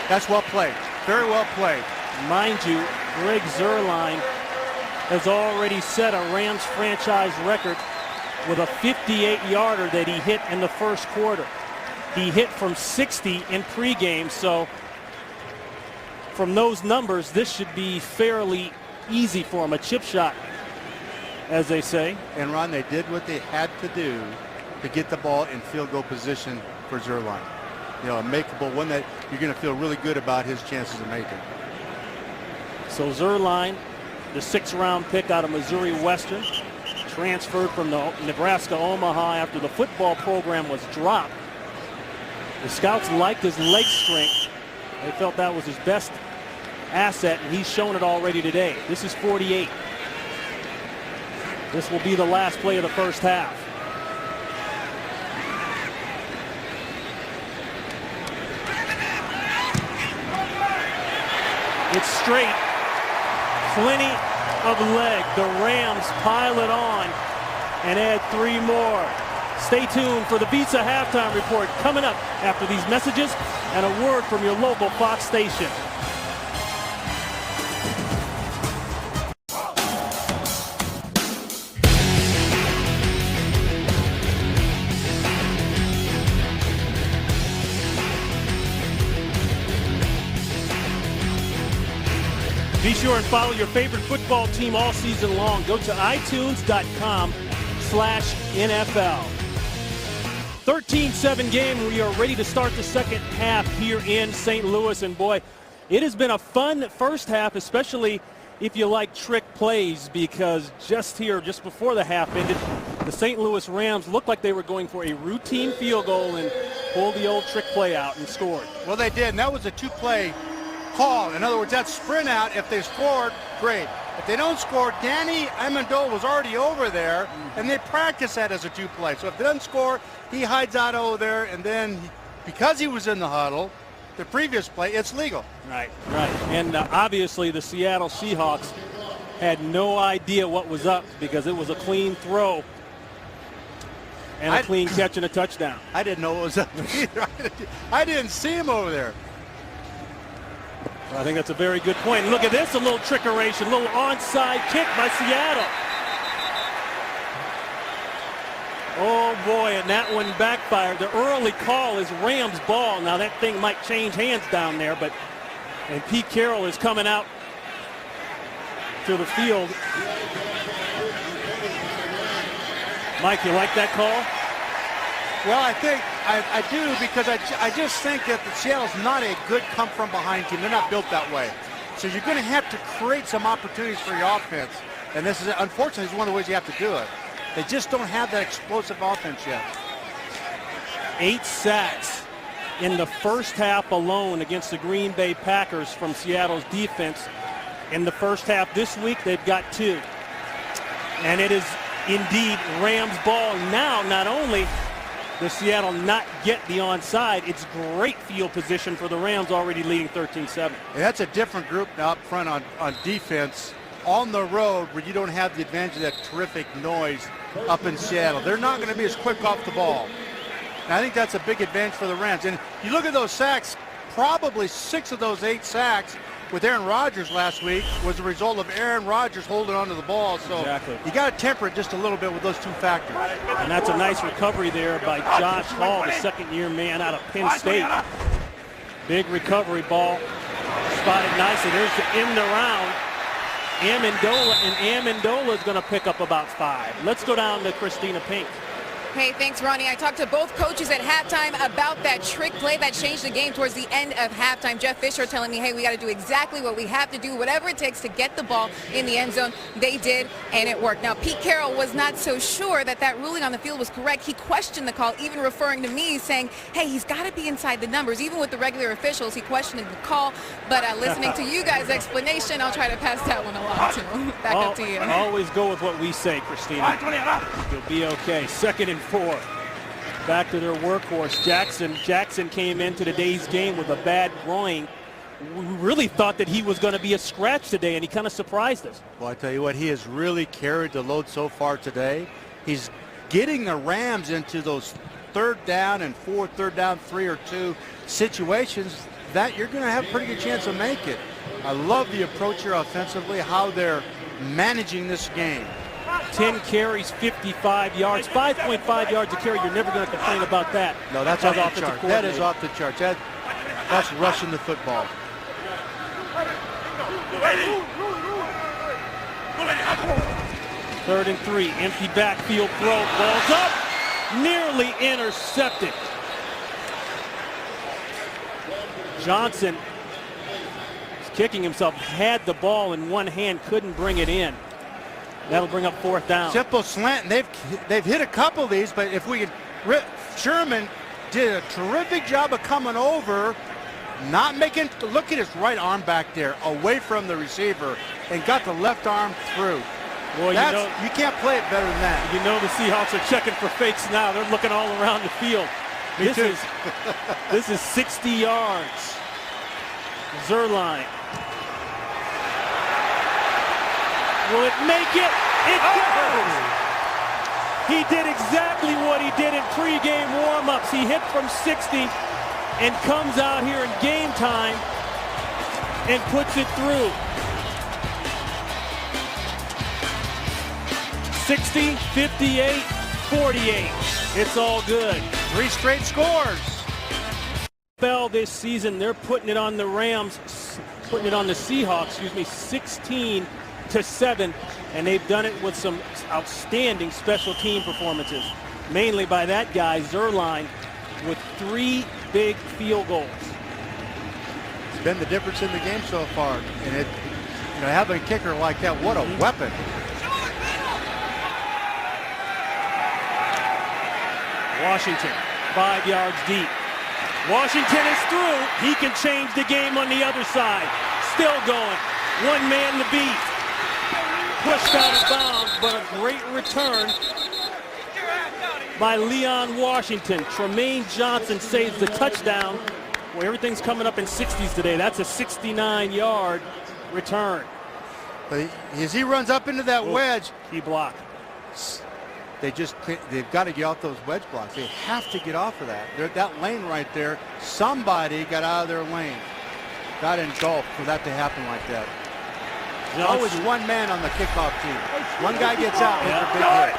That's well played. Very well played. Mind you, Greg Zuerlein has already set a Rams franchise record with a 58-yarder that he hit in the first quarter. He hit from 60 in pregame, so from those numbers, this should be fairly easy for him. A chip shot, as they say. And Ron, they did what they had to do to get the ball in field goal position for Zerline. You know, a makeable one that you're going to feel really good about his chances of making. So Zerline, the 6th-round pick out of Missouri Western, transferred from the Nebraska Omaha after the football program was dropped. The scouts liked his leg strength. They felt that was his best asset, and he's shown it already today. This is 48. This will be the last play of the first half. It's straight. Plenty of leg. The Rams pile it on and add 3 more. Stay tuned for the Visa halftime report coming up after these messages and a word from your local Fox station. Be sure and follow your favorite football team all season long. Go to itunes.com/NFL. 13-7 game. We are ready to start the second half here in St. Louis. And boy, it has been a fun first half, especially if you like trick plays, because just before the half ended, the St. Louis Rams looked like they were going for a routine field goal and pulled the old trick play out and scored. Well, they did, and that was a 2-play call. In other words, that sprint out, if they scored, great. If they don't score, Danny Amendola was already over there, and they practice that as a 2-play. So if they don't score, he hides out over there, and then because he was in the huddle, the previous play, it's legal. Right. And obviously the Seattle Seahawks had no idea what was up because it was a clean throw and a clean catch and a touchdown. I didn't know what was up either. I didn't see him over there. I think that's a very good point. Look at this, a little trickeration, a little onside kick by Seattle. Oh boy, and that one backfired. The early call is Rams ball. Now that thing might change hands down there, and Pete Carroll is coming out to the field. Mike, you like that call? Well, I think I do, because I just think that the Seattle's not a good come-from-behind team. They're not built that way. So you're going to have to create some opportunities for your offense. And this is, unfortunately, one of the ways you have to do it. They just don't have that explosive offense yet. 8 sacks in the first half alone against the Green Bay Packers from Seattle's defense. In the first half this week, they've got 2. And it is indeed Rams ball now. Not only does Seattle not get the onside, it's great field position for the Rams, already leading 13-7. And that's a different group now up front on defense on the road, where you don't have the advantage of that terrific noise up in Seattle. They're not going to be as quick off the ball. And I think that's a big advantage for the Rams. And you look at those sacks, probably 6 of those 8 sacks with Aaron Rodgers last week was a result of Aaron Rodgers holding onto the ball. So exactly. You got to temper it just a little bit with those 2 factors. And that's a nice recovery there by Josh Hall, the second-year man out of Penn State. Big recovery ball. Spotted nicely. There's the end around. Amendola is going to pick up about 5. Let's go down to Christina Pink. Hey, thanks, Ronnie. I talked to both coaches at halftime about that trick play that changed the game towards the end of halftime. Jeff Fisher telling me, hey, we got to do exactly what we have to do, whatever it takes to get the ball in the end zone. They did, and it worked. Now, Pete Carroll was not so sure that that ruling on the field was correct. He questioned the call, even referring to me, saying, hey, he's got to be inside the numbers. Even with the regular officials, he questioned the call. But listening to you guys' explanation, I'll try to pass that one along to him. Back up to you. Always go with what we say, Christina. You'll be okay. 2nd and 4. Back to their workhorse, Jackson. Jackson came into today's game with a bad groin. We really thought that he was going to be a scratch today, and he kind of surprised us. Well, I tell you what, he has really carried the load so far today. He's getting the Rams into those 3rd down and 4, 3rd down, 3 or 2 situations that you're going to have a pretty good chance to make it. I love the approach here offensively, how they're managing this game. 10 carries, 55 yards, 5.5 yards a carry. You're never going to complain about that. No, that's as off the offensive chart. That is coordinator. off the chart. That's rushing the football. Third and 3, empty backfield throw, balls up, nearly intercepted. Johnson is kicking himself, had the ball in one hand, couldn't bring it in. That'll bring up 4th down. Simple slant, and they've hit a couple of these, but if we could, Sherman did a terrific job of coming over, not making, look at his right arm back there, away from the receiver, and got the left arm through. Boy, you can't play it better than that. You know the Seahawks are checking for fakes now. They're looking all around the field. This is 60 yards. Zerline. Will it make it? It does! He did exactly what he did in pregame warm-ups. He hit from 60 and comes out here in game time and puts it through. 60, 58, 48. It's all good. 3 straight scores. Bell this season, they're putting it on the Rams, putting it on the Seahawks, 16-7, and they've done it with some outstanding special team performances, mainly by that guy, Zerline, with 3 big field goals. It's been the difference in the game so far, and having a kicker like that, what a weapon. Washington, 5 yards deep. Washington is through. He can change the game on the other side. Still going. One man to beat. Pushed out of bounds, but a great return by Leon Washington. Tremaine Johnson saves the touchdown. Well, everything's coming up in 60s today. That's a 69-yard return. But as he runs up into that wedge, he blocked. They've got to get off those wedge blocks. They have to get off of that. That lane right there, somebody got out of their lane. Got engulfed for that to happen like that. There's always one man on the kickoff team. One guy gets out with a big hit.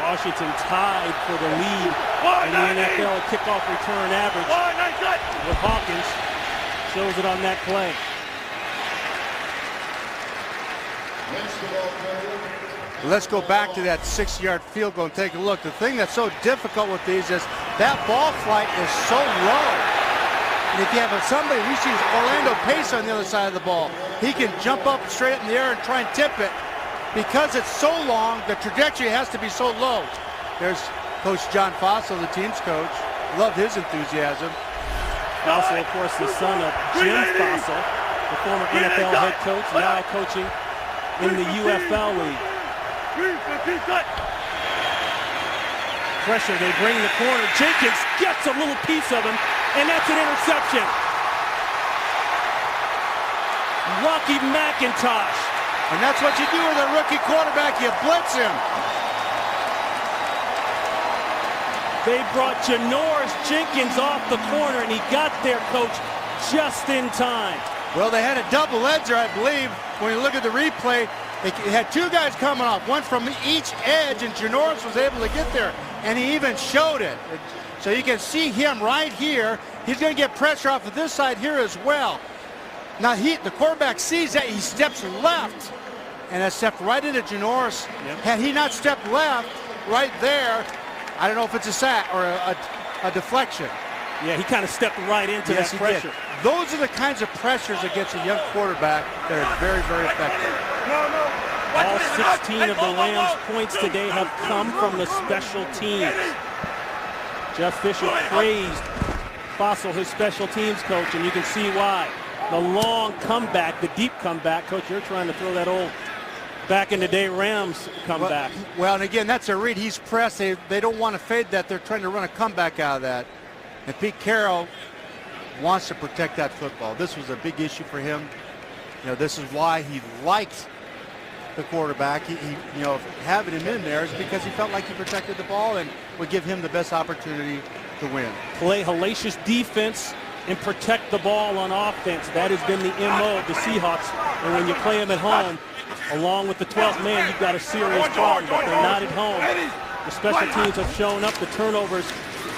Washington tied for the lead in the NFL kickoff return average with Hawkins. Shows it on that play. Let's go back to that 6-yard field goal and take a look. The thing that's so difficult with these is that ball flight is so low. And if you have somebody, we see Orlando Pace on the other side of the ball. He can jump up straight up in the air and try and tip it. Because it's so long, the trajectory has to be so low. There's Coach John Fossil, the team's coach. Love his enthusiasm. Fossil, of course, the son of Jim Fossil, the former NFL head coach, now coaching in the UFL League. Pressure, they bring the corner. Jenkins gets a little piece of him, and that's an interception. Rocky McIntosh. And that's what you do with a rookie quarterback. You blitz him. They brought Janoris Jenkins off the corner, and he got there, Coach, just in time. Well, they had a double edger, I believe. When you look at the replay, it had 2 guys coming off, one from each edge, and Janoris was able to get there, and he even showed it. So you can see him right here. He's going to get pressure off of this side here as well. Now, the quarterback sees that. He steps left, and that stepped right into Janoris. Yep. Had he not stepped left right there, I don't know if it's a sack or a deflection. Yeah, he kind of stepped right into that pressure. Those are the kinds of pressures against a young quarterback that are very, very effective. All 16 of the Rams' points today have come from the special teams. Jeff Fisher praised Fossil, his special teams coach, and you can see why. The long comeback, the deep comeback. Coach, you're trying to throw that old back in the day Rams comeback. Well, and again, that's a read. He's pressed. They don't want to fade that. They're trying to run a comeback out of that. And Pete Carroll wants to protect that football. This was a big issue for him. This is why he liked the quarterback. Having him in there is because he felt like he protected the ball and would give him the best opportunity to win. Play hellacious defense and protect the ball on offense. That has been the MO of the Seahawks. And when you play them at home, along with the 12th man, you've got a serious problem, but they're not at home. The special teams have shown up. The turnovers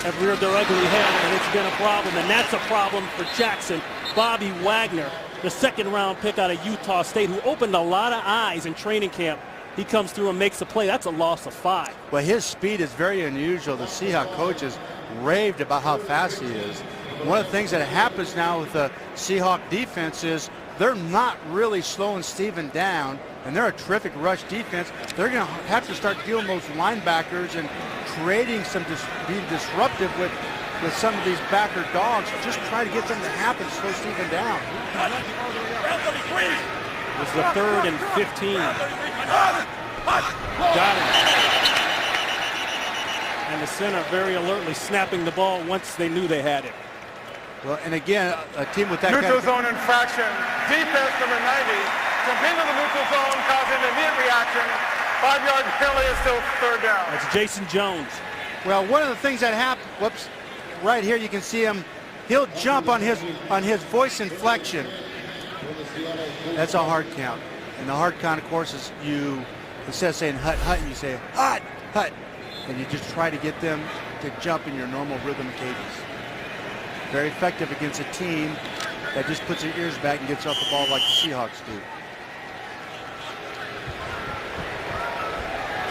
have reared their ugly head, and it's been a problem, and that's a problem for Jackson. Bobby Wagner, the second-round pick out of Utah State, who opened a lot of eyes in training camp. He comes through and makes a play. That's a loss of 5. Well, his speed is very unusual. The Seahawks coaches raved about how fast he is. One of the things that happens now with the Seahawks defense is they're not really slowing Steven down, and they're a terrific rush defense. They're going to have to start dealing those linebackers and creating some, being disruptive with some of these backer dogs. Just try to get them to happen, slow Steven down. This is a 3rd and 15. Got it. And the center very alertly snapping the ball once they knew they had it. Well, and again, a team with that Neutral kind of... zone infraction. Defense number 90 jump into the neutral zone, causing an immediate reaction. 5-yard penalty is still 3rd down. That's Jason Jones. Well, one of the things that happened, whoops, right here you can see him. He'll jump on his voice inflection. That's a hard count. And the hard count, of course, is you, instead of saying hut, hut, you say hut, hut. And you just try to get them to jump in your normal rhythm cadence. Very effective against a team that just puts their ears back and gets off the ball like the Seahawks do.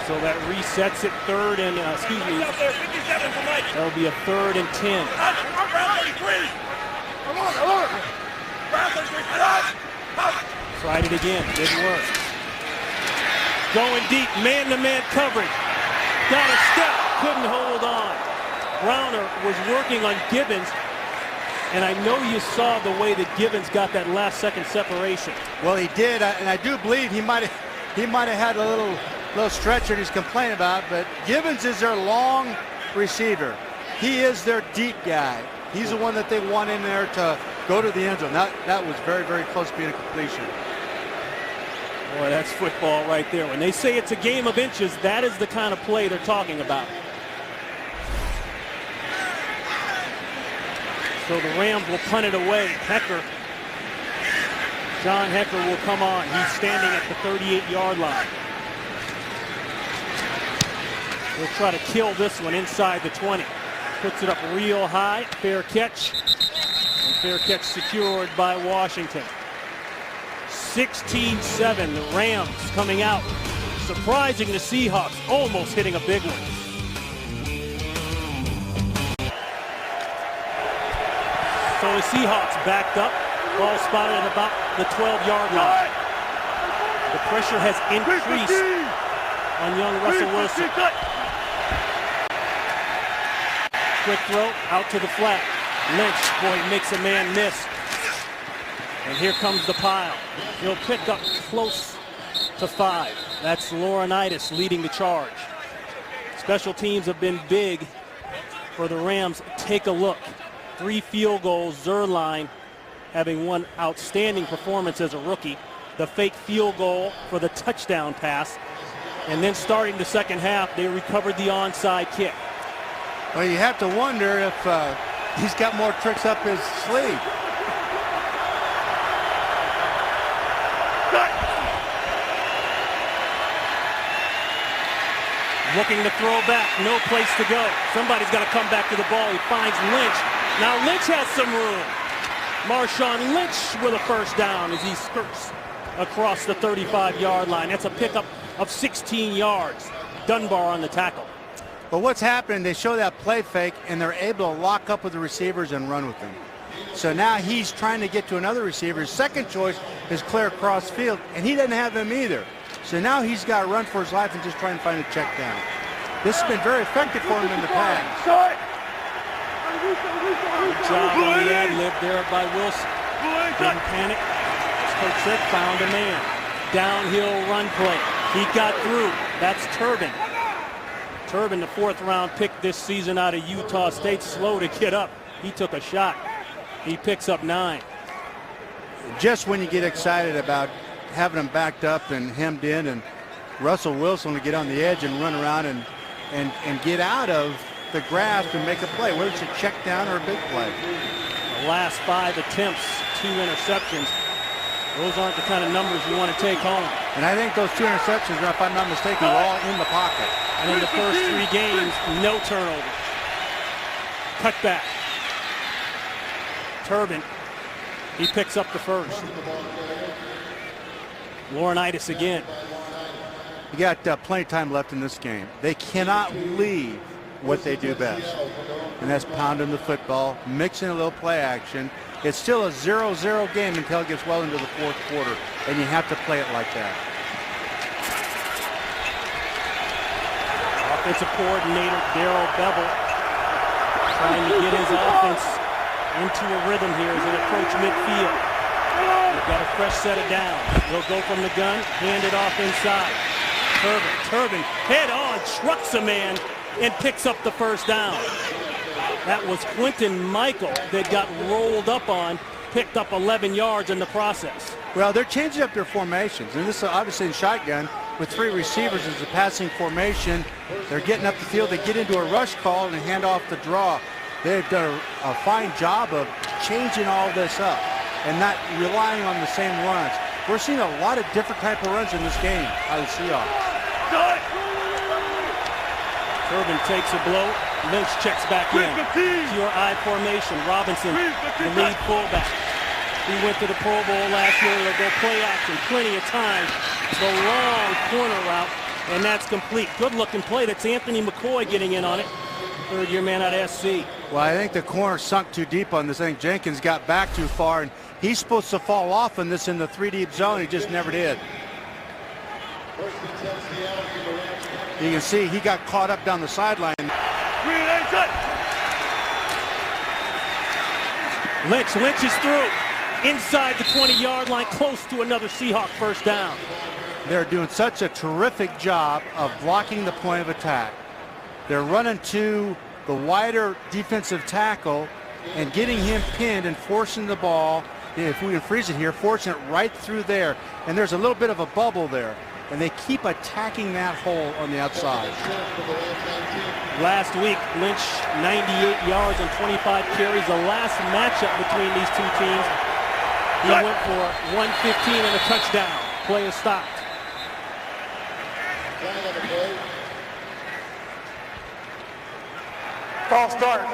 So that resets it 3rd and, that'll be a 3rd and 10. Tried it again, didn't work. Going deep, man-to-man coverage. Got a step, couldn't hold on. Browner was working on Gibbons, and I know you saw the way that Gibbons got that last-second separation. Well, he did, and I do believe he might have had a little stretch that he's complaining about, but Gibbons is their long receiver. He is their deep guy. He's the one that they want in there to go to the end zone. That was very, very close to being a completion. Boy, that's football right there. When they say it's a game of inches, that is the kind of play they're talking about. So the Rams will punt it away. John Hecker will come on. He's standing at the 38-yard line. We'll try to kill this one inside the 20. Puts it up real high. Fair catch. And fair catch secured by Washington. 16-7. The Rams coming out. Surprising the Seahawks. Almost hitting a big one. So the Seahawks backed up. Ball spotted at about the 12-yard line. The pressure has increased on young Russell Wilson. Quick throw out to the flat. Lynch, boy, makes a man miss. And here comes the pile. He'll pick up close to 5. That's Laurinaitis leading the charge. Special teams have been big for the Rams. Take a look. 3 field goals. Zuerlein having one outstanding performance as a rookie. The fake field goal for the touchdown pass. And then starting the second half, they recovered the onside kick. Well, you have to wonder if he's got more tricks up his sleeve. Looking to throw back, no place to go. Somebody's got to come back to the ball. He finds Lynch. Now Lynch has some room. Marshawn Lynch with a first down as he skirts across the 35-yard line. That's a pickup of 16 yards. Dunbar on the tackle. But what's happening, they show that play fake, and they're able to lock up with the receivers and run with them. So now he's trying to get to another receiver. His second choice is clear across field, and he doesn't have them either. So now he's got to run for his life and just try and find a check down. This has been very effective for him in the past. Good job on the ad-lib there by Wilson. Didn't panic. Coach said found a man. Downhill run play. He got through. That's Turbin. Turbin, the 4th-round pick this season out of Utah State, slow to get up. He took a shot. He picks up 9. Just when you get excited about having him backed up and hemmed in, and Russell Wilson to get on the edge and run around and get out of the grasp and make a play, whether it's a check down or a big play. The last 5 attempts, 2 interceptions. Those aren't the kind of numbers you want to take home. And I think those 2 interceptions, if I'm not mistaken, were all in the pocket. And in the first 3 games, no turnover. Cut back. Turbin, he picks up the first. Laurinaitis again. You got plenty of time left in this game. They cannot leave what they do best, and that's pounding the football, mixing a little play action. It's still a 0-0 game until it gets well into the 4th quarter, and you have to play it like that. Offensive coordinator Darrell Bevel trying to get his offense into a rhythm here as they approach midfield. They've got a fresh set of downs. They'll go from the gun, hand it off inside. Turbin, head on, trucks a man, and picks up the first down. That was Quentin Michael that got rolled up on, picked up 11 yards in the process. Well, they're changing up their formations, and this is obviously in shotgun with 3 receivers as a passing formation. They're getting up the field, they get into a rush call and hand off the draw. They've done a fine job of changing all this up and not relying on the same runs. We're seeing a lot of different type of runs in this game by the Seahawks. Turbin takes a blow. Lynch checks back in. Pure I formation. Robinson, the lead fullback. He went to the Pro Bowl last year. They'll go play action plenty of times. The long corner route, and that's complete. Good-looking play. That's Anthony McCoy getting in on it. Third-year man out of SC. Well, I think the corner sunk too deep on this thing. Jenkins got back too far, and he's supposed to fall off in this in the 3-deep zone. He just never did. You can see he got caught up down the sideline. Lynch is through. Inside the 20-yard line, close to another Seahawk first down. They're doing such a terrific job of blocking the point of attack. They're running to the wider defensive tackle and getting him pinned and forcing the ball, if we can freeze it here, forcing it right through there. And there's a little bit of a bubble there. And they keep attacking that hole on the outside. Last week, Lynch 98 yards and 25 carries. The last matchup between these 2 teams, he went for 115 and a touchdown. Play is stopped. False start.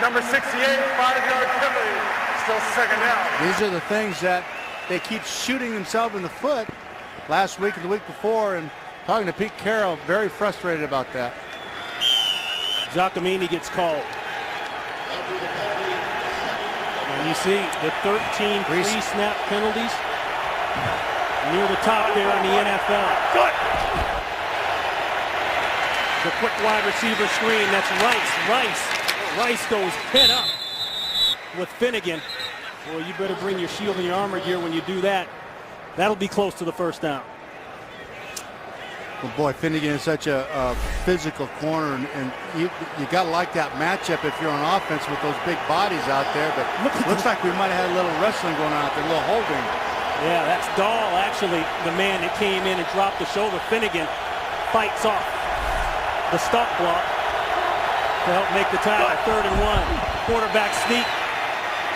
Number 68, 5-yard penalty. Still 2nd down. These are the things that they keep shooting themselves in the foot. Last week and the week before, and talking to Pete Carroll, very frustrated about that. Giacomini gets called. And you see the 13 pre-snap penalties near the top there in the NFL. The quick wide receiver screen, that's Rice. Rice goes head up with Finnegan. Well, you better bring your shield and your armor gear when you do that. That'll be close to the first down. Well, boy, Finnegan is such a physical corner, and you got to like that matchup if you're on offense with those big bodies out there. But looks like we might have had a little wrestling going on out there, a little holding. Yeah, that's Dahl, actually, the man that came in and dropped the shoulder. Finnegan fights off the stop block to help make the tackle. 3rd and 1. Quarterback sneak.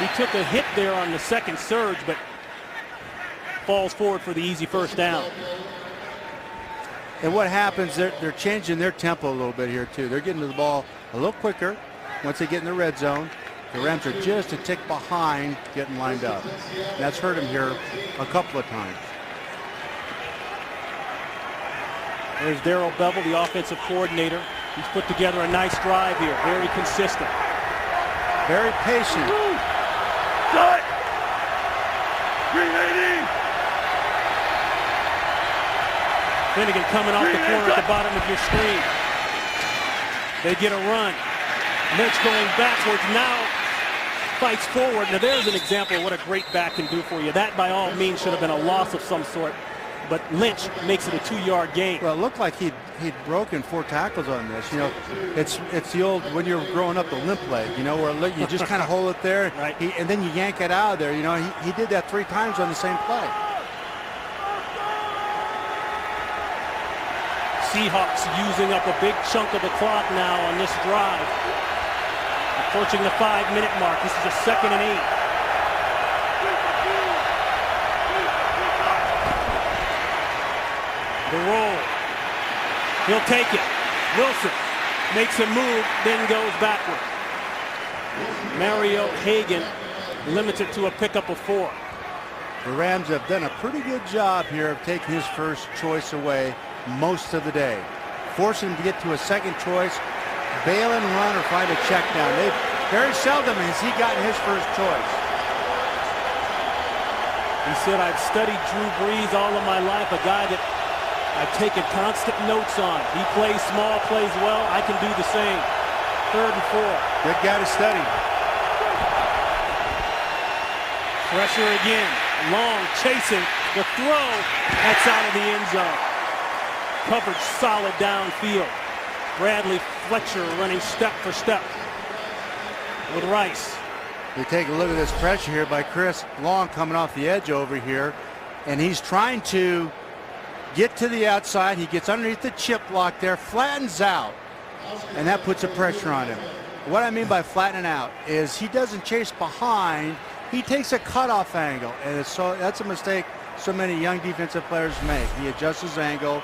He took a hit there on the second surge, but falls forward for the easy first down. And what happens, they're changing their tempo a little bit here, too. They're getting to the ball a little quicker once they get in the red zone. The Rams are just a tick behind getting lined up. And that's hurt them here a couple of times. There's Darrell Bevel, the offensive coordinator. He's put together a nice drive here, very consistent. Very patient. Cut! 380! Finnegan coming off the corner at the bottom of your screen. They get a run. Lynch going backwards, now fights forward. Now there's an example of what a great back can do for you. That by all means should have been a loss of some sort, but Lynch makes it a 2-yard gain. Well, it looked like he'd broken 4 tackles on this. You know, it's the old, when you're growing up, the limp leg, you know, where you just kind of hold it there, right. And then you yank it out of there. You know, he did that 3 times on the same play. Seahawks using up a big chunk of the clock now on this drive. Approaching the 5-minute mark. This is a 2nd and 8. The roll. He'll take it. Wilson makes a move, then goes backward. Mario Hagan limits it to a pickup of 4. The Rams have done a pretty good job here of taking his first choice away most of the day. Forcing him to get to a second choice, bail and run or find a check down. Very seldom has he gotten his first choice. He said, I've studied Drew Brees all of my life, a guy that I've taken constant notes on. He plays small, plays well. I can do the same. 3rd and 4. Good guy to study. Pressure again. Long chasing. The throw. That's out of the end zone. Coverage solid downfield. Bradley Fletcher running step for step with Rice. You take a look at this pressure here by Chris Long coming off the edge over here. And he's trying to get to the outside. He gets underneath the chip block there, flattens out, and that puts a pressure on him. What I mean by flattening out is he doesn't chase behind. He takes a cutoff angle, and that's a mistake so many young defensive players make. He adjusts his angle,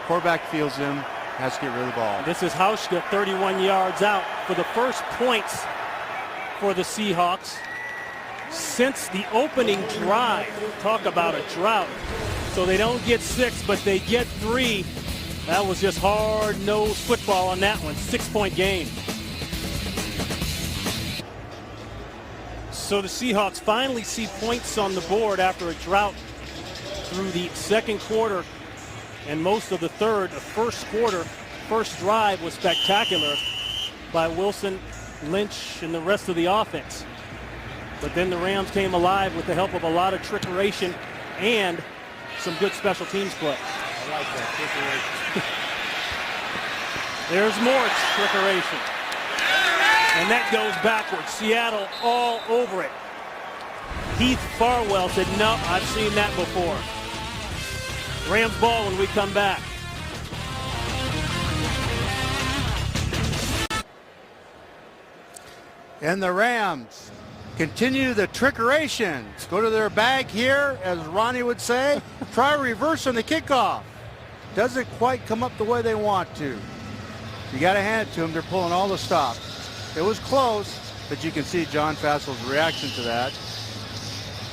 quarterback feels him, has to get rid of the ball. This is Hauschka, 31 yards out for the first points for the Seahawks since the opening drive. Talk about a drought. So they don't get 6, but they get 3. That was just hard-nosed football on that one. 6-point game. So the Seahawks finally see points on the board after a drought through the second quarter and most of the third. The first quarter, first drive was spectacular by Wilson, Lynch, and the rest of the offense. But then the Rams came alive with the help of a lot of trickeration and some good special teams play. I like that trickeration. There's more trickeration. And that goes backwards. Seattle all over it. Heath Farwell said, no, I've seen that before. Rams ball when we come back. And the Rams continue the trickeration. Go to their bag here, as Ronnie would say. Try reverse on the kickoff. Doesn't quite come up the way they want to. You got to hand it to them. They're pulling all the stops. It was close, but you can see John Fassel's reaction to that.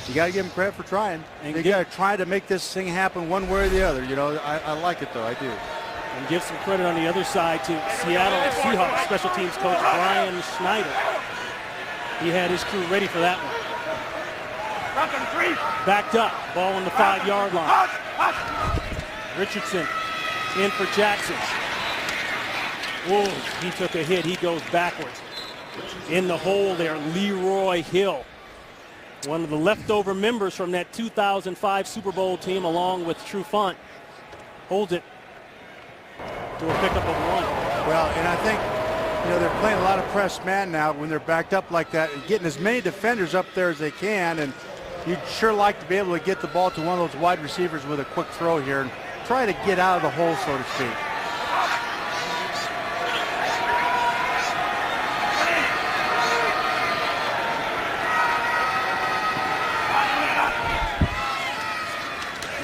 You got to give him credit for trying. And they got to try to make this thing happen one way or the other. You know, I like it, though. I do. And give some credit on the other side to Seattle Seahawks special teams coach Brian Schneider. He had his crew ready for that one. Backed up, ball on the 5-yard line. Richardson in for Jackson. Whoa, he took a hit. He goes backwards. In the hole there, Leroy Hill. One of the leftover members from that 2005 Super Bowl team, along with Trufant, holds it to a pickup of 1. Well, and I think, you know, they're playing a lot of press man now when they're backed up like that and getting as many defenders up there as they can. And you'd sure like to be able to get the ball to one of those wide receivers with a quick throw here and try to get out of the hole, so to speak.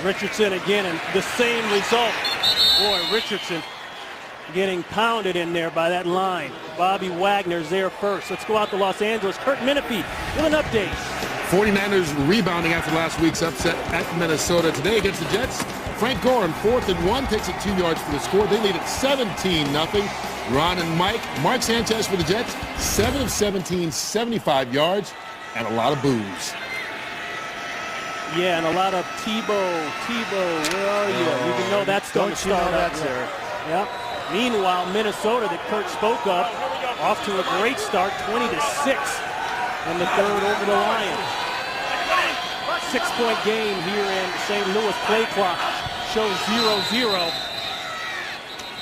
Richardson again, and the same result. Boy, Richardson getting pounded in there by that line. Bobby Wagner's there first. Let's go out to Los Angeles. Kurt Menefee with an update. 49ers rebounding after last week's upset at Minnesota. Today against the Jets, Frank Gore on 4th and 1 takes it 2 yards for the score. They lead it 17-0. Ron and Mike. Mark Sanchez for the Jets, 7 of 17, 75 yards, and a lot of boos. Yeah, and a lot of Tebow, where are you? You can know that's going to start. Don't you know that's there? Yep. Meanwhile, Minnesota, that Kurt spoke of, off to a great start, 20-6 in the third over the Lions. 6-point game here in St. Louis. Play clock shows 0-0,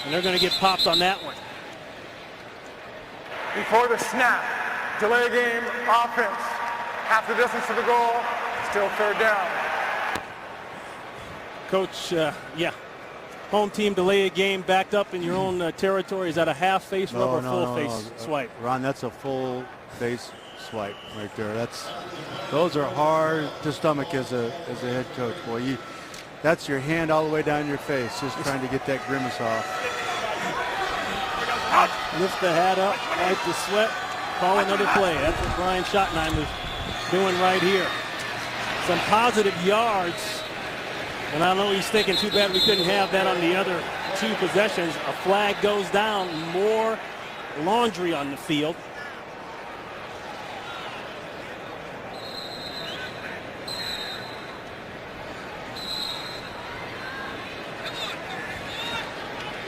and they're going to get popped on that one. Before the snap, delay game offense. Half the distance to the goal, still 3rd down. Coach, yeah. Home team delay a game backed up in your own territory. Is that a half face rub or full face swipe? Ron, that's a full face swipe right there. Those are hard to stomach as a head coach. Boy, That's your hand all the way down your face, just trying to get that grimace off. Lift the hat up, wipe the sweat, call another play. That's what Brian Schottenheimer's doing right here. Some positive yards. And I know he's thinking, too bad we couldn't have that on the other 2 possessions. A flag goes down, more laundry on the field.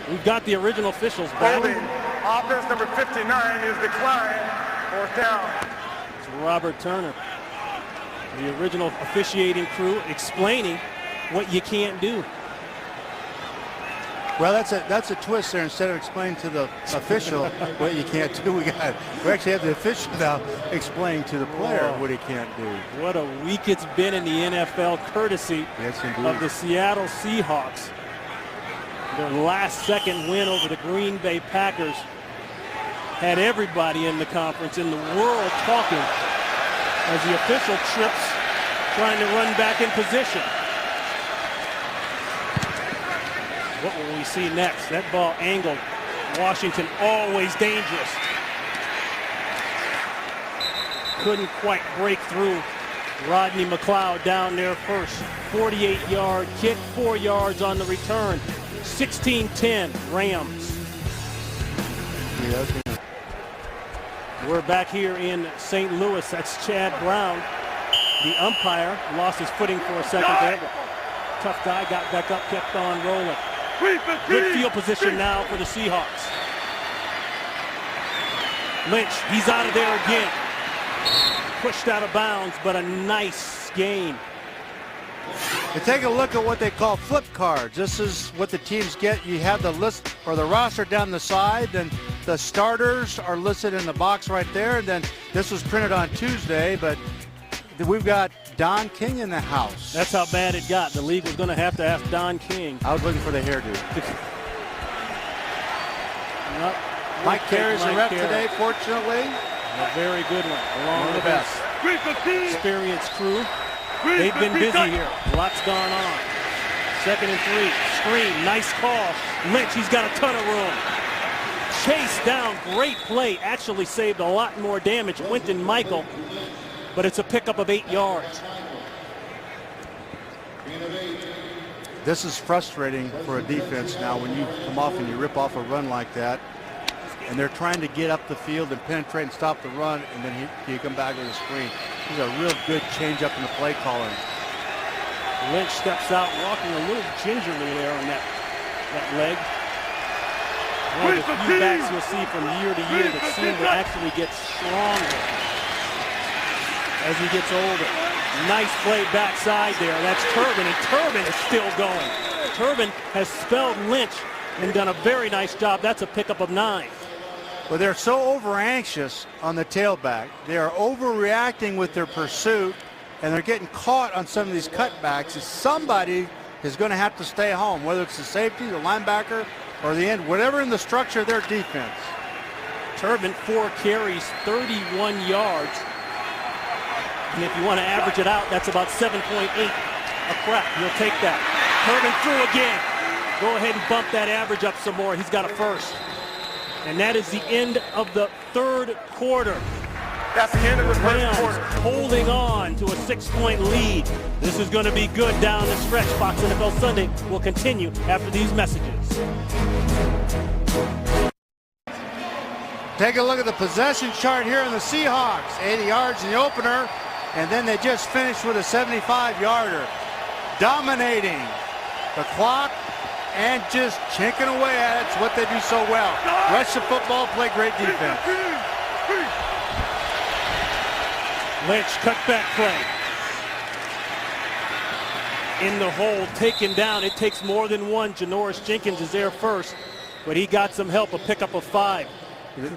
We've got the original officials back. Holding. Offense number 59 is declined. 4th down. It's Robert Turner, the original officiating crew, explaining what you can't do. Well, that's a twist there. Instead of explaining to the official what you can't do, we actually have the official now explaining to the player what he can't do. What a week it's been in the NFL, courtesy of the Seattle Seahawks. Their last-second win over the Green Bay Packers had everybody in the conference, in the world, talking as the official trips, trying to run back in position. What will we see next? That ball angled. Washington always dangerous. Couldn't quite break through. Rodney McLeod down there first. 48-yard kick, 4 yards on the return. 16-10 Rams. We're back here in St. Louis. That's Chad Brown. The umpire lost his footing for a second there, but tough guy got back up, kept on rolling. Good field position now for the Seahawks. Lynch, he's out of there again. Pushed out of bounds, but a nice gain. And take a look at what they call flip cards. This is what the teams get. You have the list or the roster down the side, then the starters are listed in the box right there. And then this was printed on Tuesday, but we've got Don King in the house. That's how bad it got. The league was going to have to ask Don King. I was looking for the hairdo. Nope. Mike Carey's the ref today, fortunately. A very good one, along with his experienced crew. They've been busy here. Lots gone on. 2nd and 3. Screen. Nice call. Lynch, he's got a ton of room. Chase down. Great play. Actually saved a lot more damage. Quinton Michael. But it's a pickup of 8 yards. This is frustrating for a defense now when you come off and you rip off a run like that. And they're trying to get up the field and penetrate and stop the run, and then you come back with a screen. He's a real good change up in the play calling. Lynch steps out, walking a little gingerly there on that leg. One of the few backs you'll see from year to year that seem to actually get stronger as he gets older. Nice play backside there. That's Turbin, and Turbin is still going. Turbin has spelled Lynch and done a very nice job. That's a pickup of 9. Well, they're so over-anxious on the tailback. They are overreacting with their pursuit, and they're getting caught on some of these cutbacks. Somebody is going to have to stay home, whether it's the safety, the linebacker, or the end, whatever in the structure of their defense. Turbin, 4 carries, 31 yards. And if you want to average it out, that's about 7.8 a prep. You'll take that. Turbin through again. Go ahead and bump that average up some more. He's got a first. And that is the end of the 3rd quarter. That's the end of the first Rams quarter. holding on to a 6-point lead. This is going to be good down the stretch. Fox NFL Sunday will continue after these messages. Take a look at the possession chart here in the Seahawks. 80 yards in the opener, and then they just finished with a 75-yarder. Dominating the clock and just chinking away at it. It's what they do so well. Rush the football, play great defense. Lynch, cutback play. In the hole, taken down. It takes more than one. Janoris Jenkins is there first, but he got some help, a pickup of 5.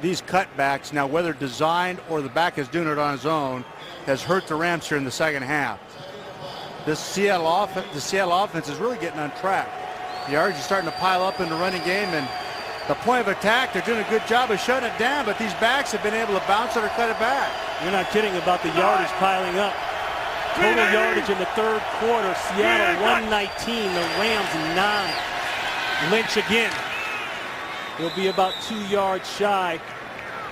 These cutbacks, now whether designed or the back is doing it on his own, has hurt the Rams here in the second half. The Seattle offense is really getting on track. The yards are starting to pile up in the running game, and the point of attack, they're doing a good job of shutting it down, but these backs have been able to bounce it or cut it back. You're not kidding about the yardage piling up. Total yardage in the third quarter, Seattle 119, the Rams 9. Lynch again. He'll be about 2 yards shy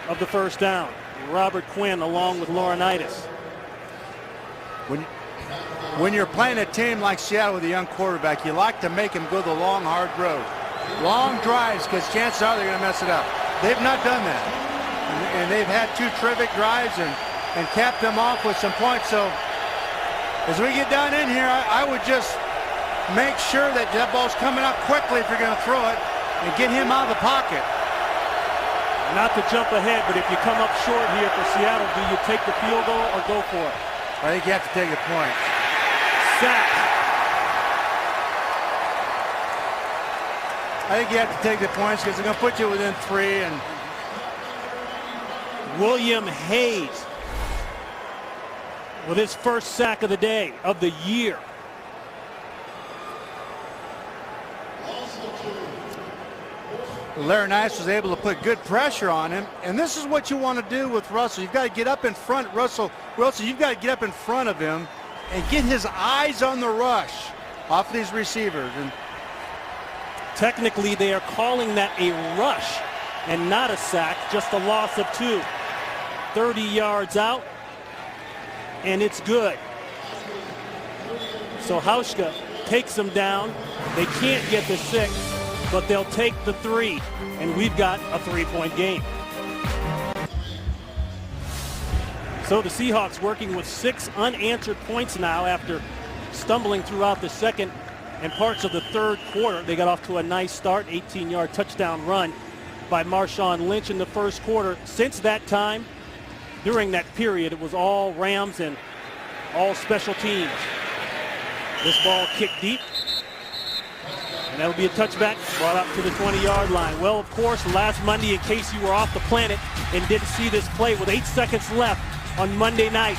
of the first down. Robert Quinn along with Laurinaitis. When you're playing a team like Seattle with a young quarterback, you like to make him go the long, hard road. Long drives, because chances are they're going to mess it up. They've not done that. And they've had 2 terrific drives and capped them off with some points. So as we get down in here, I would just make sure that that ball's coming up quickly if you're going to throw it and get him out of the pocket. Not to jump ahead, but if you come up short here for Seattle, do you take the field goal or go for it? I think you have to take the point. Sack. I think you have to take the points because they're going to put you within 3. And William Hayes with his first sack of the day, of the year. Laurinaitis was able to put good pressure on him, and this is what you want to do with Russell. You've got to get up in front, Russell, you've got to get up in front of him and get his eyes on the rush off these receivers. And technically, they are calling that a rush and not a sack, just a loss of 2. 30 yards out, and it's good. So Hauschka takes them down. They can't get the 6. But they'll take the 3, and we've got a 3-point game. So the Seahawks working with 6 unanswered points now after stumbling throughout the second and parts of the third quarter. They got off to a nice start, 18-yard touchdown run by Marshawn Lynch in the first quarter. Since that time, during that period, it was all Rams and all special teams. This ball kicked deep. And that'll be a touchback brought up to the 20-yard line. Well, of course, last Monday, in case you were off the planet and didn't see this play, with 8 seconds left on Monday night,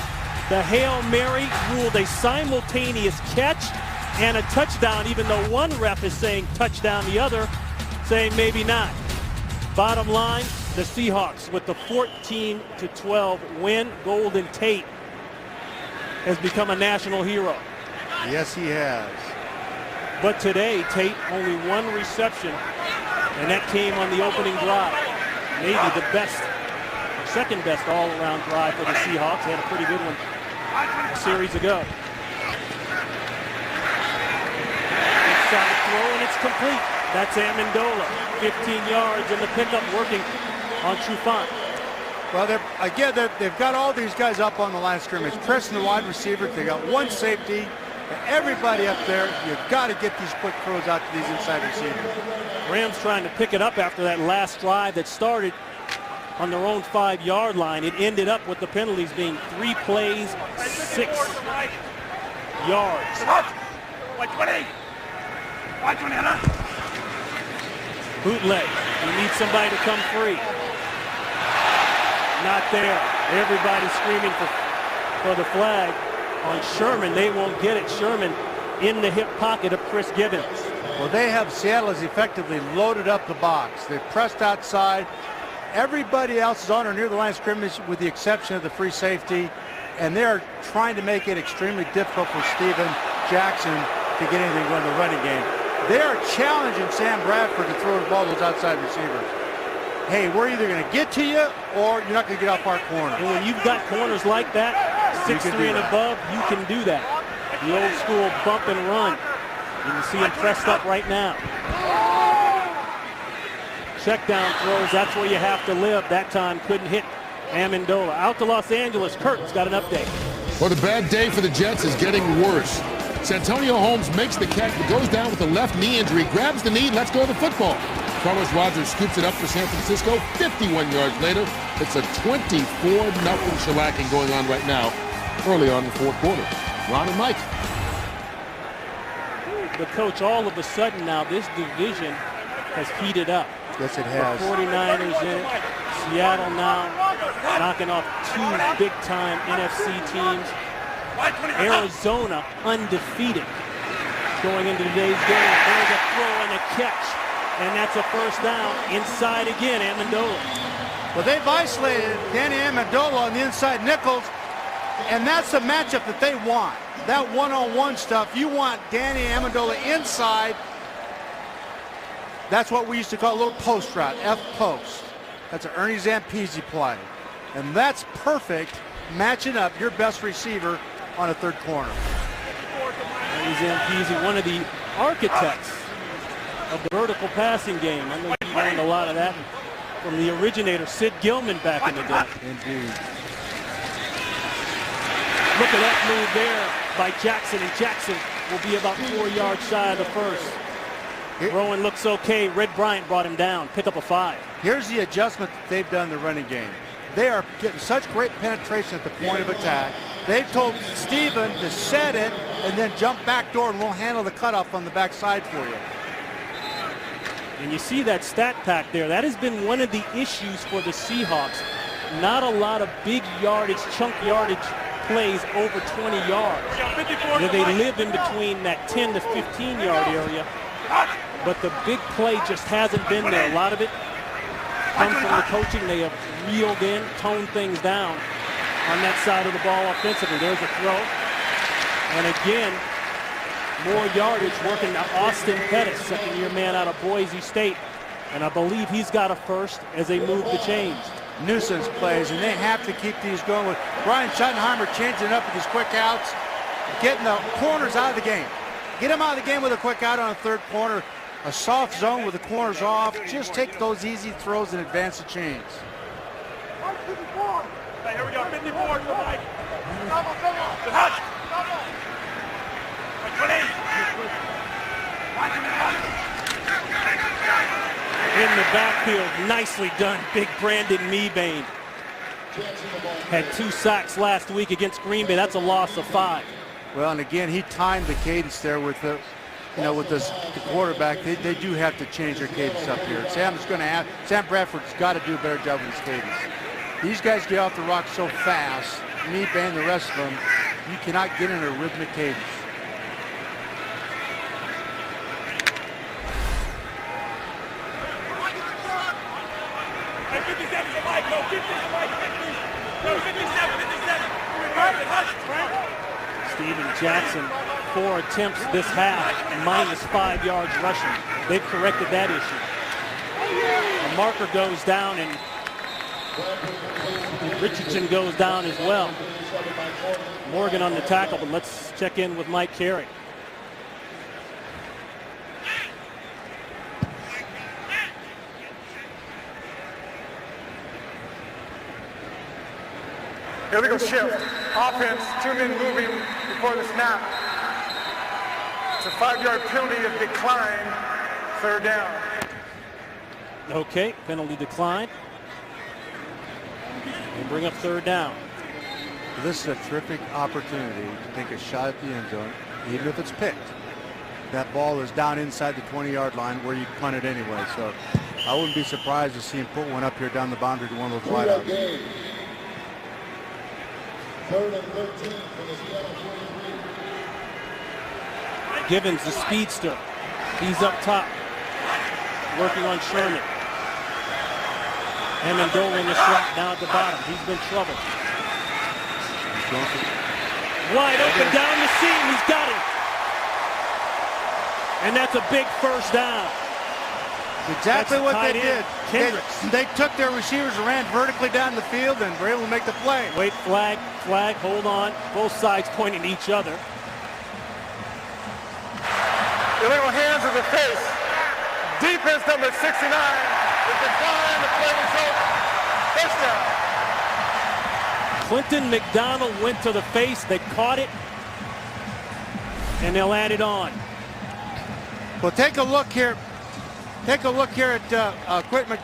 the Hail Mary ruled a simultaneous catch and a touchdown, even though one ref is saying touchdown, the other saying maybe not. Bottom line, the Seahawks with the 14-12 win. Golden Tate has become a national hero. yes, he has. But today, Tate only 1 reception, and that came on the opening drive. Maybe the best, second best all-around drive for the Seahawks. They had a pretty good one a series ago. Inside throw, and it's complete. That's Amendola, 15 yards, and the pickup working on Trufant. Well, they've got all these guys up on the line of scrimmage, pressing the wide receivers. They got 1 safety. Everybody up there, you've got to get these quick throws out to these inside receivers. Rams trying to pick it up after that last drive that started on their own 5-yard line. It ended up with the penalties being 3 plays, 6 yards. Bootleg. You need somebody to come free. Not there. Everybody screaming for the flag on Sherman. They won't get it. Sherman in the hip pocket of Chris Gibbons. Well, Seattle has effectively loaded up the box. They've pressed outside. Everybody else is on or near the line of scrimmage with the exception of the free safety, and they're trying to make it extremely difficult for Steven Jackson to get anything going in the running game. They are challenging Sam Bradford to throw the ball to those outside receivers. Hey, we're either going to get to you or you're not going to get off our corner. And when you've got corners like that, 6'3" and above, you can do that. The old school bump and run. You can see him pressed up right now. Check down throws, that's where you have to live. That time couldn't hit Amendola. Out to Los Angeles, Kurt's got an update. Well, the bad day for the Jets is getting worse. Santonio Holmes makes the catch, but goes down with a left knee injury, grabs the knee, and lets go of the football. Carlos Rogers scoops it up for San Francisco. 51 yards later, it's a 24-0 shellacking going on right now, early on in the fourth quarter. Ron and Mike. But, Coach, all of a sudden now, this division has heated up. Yes, it has. The 49ers in it. Seattle now knocking off 2 big-time NFC teams. Arizona undefeated going into today's game. There's a throw and a catch. And that's a first down. Inside again, Amendola. Well, they've isolated Danny Amendola on the inside. Nichols And that's the matchup that they want. That one-on-one stuff. You want Danny Amendola inside. That's what we used to call a little post route, F-post. That's an Ernie Zampese play. And that's perfect matching up your best receiver on a third corner. Ernie Zampese, one of the architects of the vertical passing game. I know you learned a lot of that from the originator, Sid Gilman, back in the day. Indeed. Look at that move there by Jackson, and Jackson will be about 4 yards shy of the first. Rowan looks okay. Red Bryant brought him down. Pick up a 5. Here's the adjustment that they've done in the running game. They are getting such great penetration at the point of attack. They've told Steven to set it and then jump back door, and we'll handle the cutoff on the backside for you. And you see that stat pack there. That has been one of the issues for the Seahawks. Not a lot of big yardage, chunk yardage plays over 20 yards. They live in between that 10 to 15 yard area. But the big play just hasn't been there. A lot of it comes from the coaching. They have reeled in, toned things down on that side of the ball offensively. There's a throw. And again, more yardage working to Austin Pettis, second-year man out of Boise State. And I believe he's got a first as they move the chains. Nuisance plays, and they have to keep these going with Brian Schottenheimer changing it up with his quick outs, getting the corners out of the game. Get him out of the game with a quick out on a third corner, a soft zone with the corners off. Just take those easy throws and advance the chains. Hey, here we go, 54 to Mike. In the backfield, nicely done, big Brandon Mebane. Had 2 sacks last week against Green Bay. That's a loss of 5. Well, and again, he timed the cadence there with the, with the quarterback. They do have to change their cadence up here. Sam Bradford's got to do a better job with his cadence. These guys get off the rock so fast. Mebane, the rest of them, you cannot get in a rhythmic cadence. Steven Jackson, 4 attempts this half, minus 5 yards rushing. They've corrected that issue. The marker goes down, and Richardson goes down as well. Morgan on the tackle, but let's check in with Mike Carey. Here we go, shift. Offense, 2 men moving before the snap. It's a 5-yard penalty of decline, 3rd down. Okay, penalty decline. They bring up 3rd down. This is a terrific opportunity to take a shot at the end zone, even if it's picked. That ball is down inside the 20-yard line where you punt it anyway. So I wouldn't be surprised to see him put one up here down the boundary to one of those wideouts. 3rd and 13 for the Seattle 43. Givens, the speedster. He's up top, working on Sherman. Amendola in the slot down at the bottom. He's been troubled. Wide open down the seam. He's got him. And that's a big first down. Exactly That's what they tight did. end, They took their receivers and ran vertically down the field and were able to make the play. Wait, flag, hold on. Both sides pointing to each other. Illegal hands in the face. Defense number 69. The decline, the play result. First down. Clinton McDonald went to the face. They caught it. And they'll add it on. Well, take a look here. Take a look here at Quentin.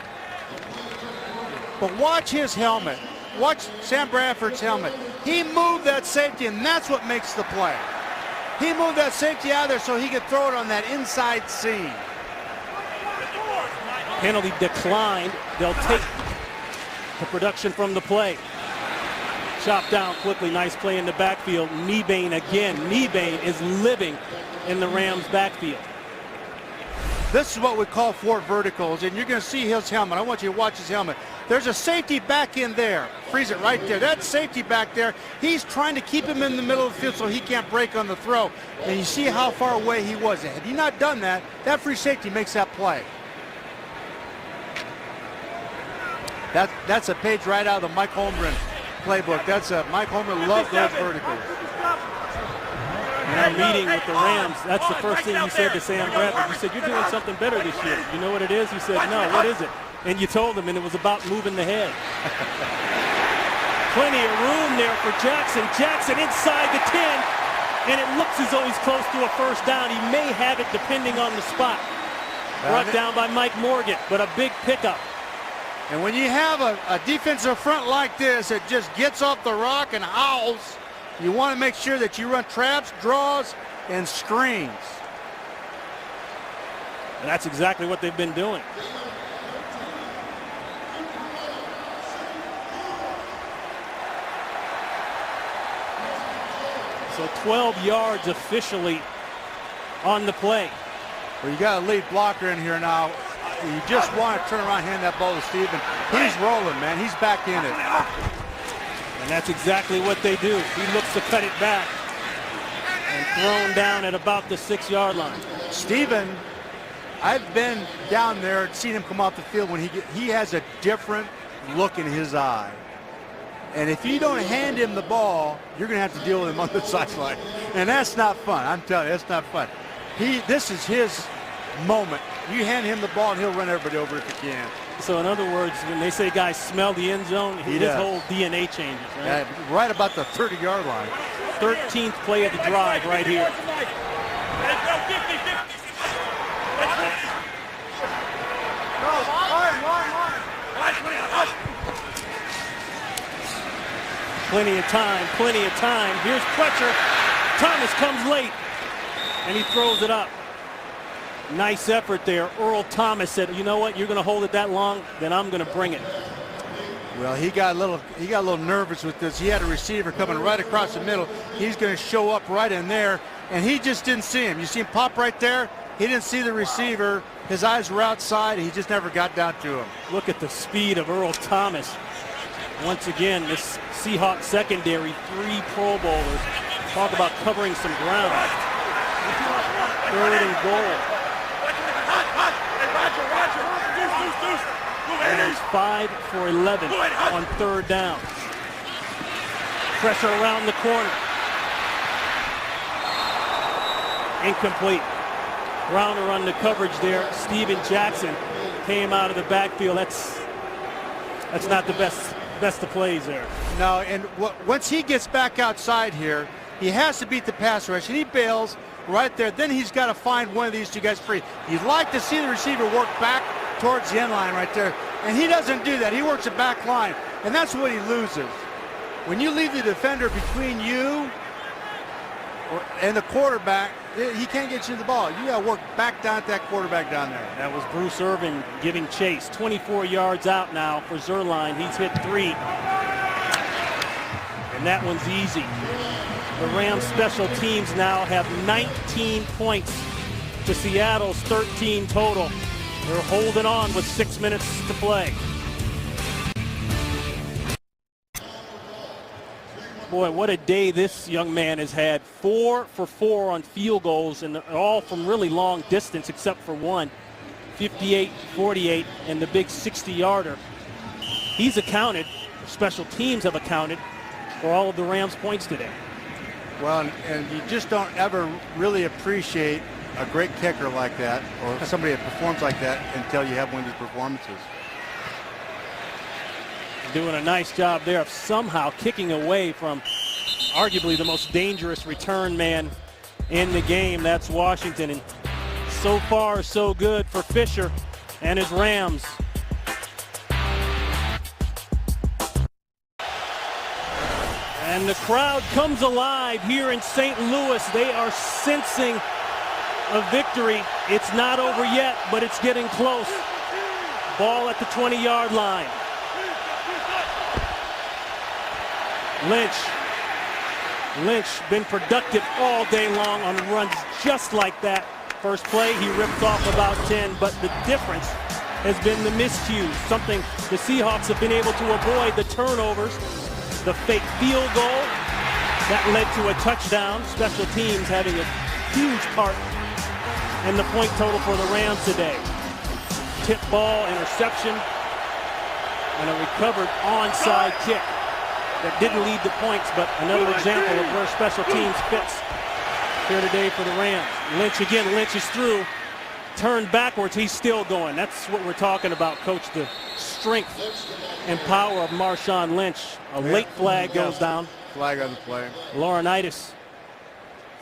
But watch his helmet. Watch Sam Bradford's helmet. He moved that safety, and that's what makes the play. He moved that safety out of there so he could throw it on that inside seam. Penalty declined. They'll take the production from the play. Chopped down quickly. Nice play in the backfield. Mebane again. Mebane is living in the Rams' backfield. This is what we call four verticals, and you're going to see his helmet. I want you to watch his helmet. There's a safety back in there. Freeze it right there. That safety back there, he's trying to keep him in the middle of the field so he can't break on the throw. And you see how far away he was. Had he not done that, that free safety makes that play. That's a page right out of the Mike Holmgren playbook. Mike Holmgren loved those verticals. In our meeting with the Rams, that's the first thing you said to Sam Bradford. You said, you're doing something better this year. You know what it is? He said, no, what is it? And you told him, and it was about moving the head. Plenty of room there for Jackson. Jackson inside the 10, and it looks as though he's close to a first down. He may have it depending on the spot. Brought down by Mike Morgan, but a big pickup. And when you have a defensive front like this, it just gets off the rock and howls. You want to make sure that you run traps, draws, and screens. And that's exactly what they've been doing. So 12 yards officially on the play. Well, you got a lead blocker in here now. You just want to turn around and hand that ball to Steven. He's rolling, man. He's back in it. And that's exactly what they do. He looks to cut it back and thrown down at about the 6-yard line. Steven, I've been down there and seen him come off the field when he has a different look in his eye. And if you don't hand him the ball, you're going to have to deal with him on the sideline. And that's not fun. I'm telling you, that's not fun. This is his moment. You hand him the ball and he'll run everybody over if he can. So in other words, when they say guys smell the end zone, his whole DNA changes, right? Right about the 30-yard line. 13th play of the drive right here. Plenty of time, plenty of time. Here's pressure. Thomas comes late, and he throws it up. Nice effort there. Earl Thomas said, you know what, you're going to hold it that long, then I'm going to bring it. Well, he got a little nervous with this. He had a receiver coming right across the middle. He's going to show up right in there, and he just didn't see him. You see him pop right there? He didn't see the receiver. His eyes were outside. He just never got down to him. Look at the speed of Earl Thomas. Once again, this Seahawks secondary, 3 Pro Bowlers. Talk about covering some ground. 3rd and goal. And there's 5 for 11 on 3rd down. Pressure around the corner. Incomplete. Browner on the coverage there. Steven Jackson came out of the backfield. That's not the best of plays there. No, and once he gets back outside here, he has to beat the pass rush, and he bails right there. Then he's got to find one of these two guys free. You'd like to see the receiver work back towards the end line right there, and he doesn't do that. He works the back line, and that's what he loses. When you leave the defender between you and the quarterback, he can't get you the ball. You got to work back down at that quarterback down there. That was Bruce Irvin giving chase. 24 yards out now for Zerline. He's hit 3. And that one's easy. The Rams special teams now have 19 points to Seattle's 13 total. They're holding on with 6 minutes to play. Boy, what a day this young man has had. 4 for 4 on field goals, and all from really long distance except for one. 58-48 and the big 60-yarder. He's accounted, special teams have accounted, for all of the Rams' points today. Well, and you just don't ever really appreciate a great kicker like that or somebody that performs like that until you have one of these performances. Doing a nice job there of somehow kicking away from arguably the most dangerous return man in the game. That's Washington. And so far, so good for Fisher and his Rams. And the crowd comes alive here in St. Louis. They are sensing a victory. It's not over yet, but it's getting close. Ball at the 20-yard line. Lynch been productive all day long on runs just like that. First play, he ripped off about 10, but the difference has been the miscues, something the Seahawks have been able to avoid, the turnovers, the fake field goal. That led to a touchdown. Special teams having a huge part in the point total for the Rams today. Tip ball, interception, and a recovered onside kick that didn't lead to points, but another example of where special teams fits here today for the Rams. Lynch again, Lynch is through. Turned backwards, he's still going. That's what we're talking about, Coach, the strength and power of Marshawn Lynch. A late flag goes down. Flag on the play. Laurinaitis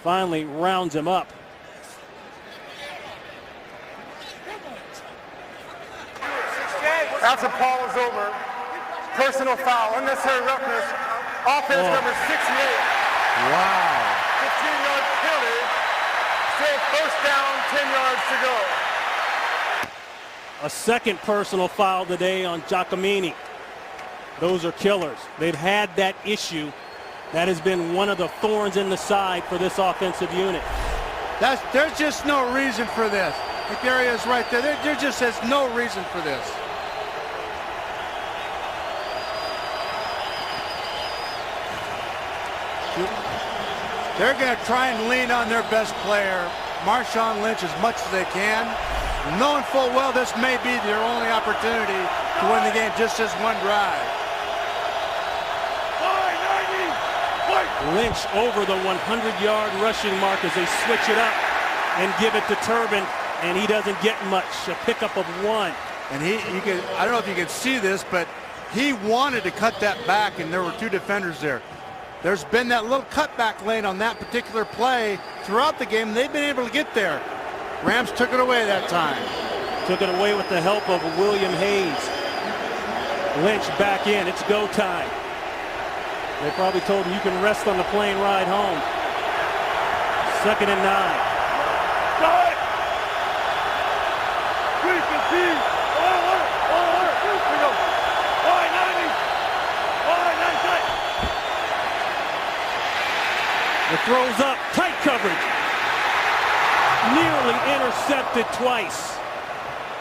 finally rounds him up. After Paul is over, personal foul, unnecessary roughness, offense number 68. Wow. 15-yard penalty, still first down, 10 yards to go. A second personal foul today on Giacomini. Those are killers. They've had that issue. That has been one of the thorns in the side for this offensive unit. There's just no reason for this. Like there he is right there. There just is no reason for this. They're going to try and lean on their best player, Marshawn Lynch, as much as they can, knowing full well this may be their only opportunity to win the game, just this one drive. Lynch over the 100-yard rushing mark as they switch it up and give it to Turbin, and he doesn't get much. A pickup of 1. And I don't know if you can see this, but he wanted to cut that back, and there were 2 defenders there. There's been that little cutback lane on that particular play throughout the game. They've been able to get there. Rams took it away that time. Took it away with the help of William Hayes. Lynch back in. It's go time. They probably told him you can rest on the plane ride home. 2nd and 9. The throws up, tight coverage. Nearly intercepted twice.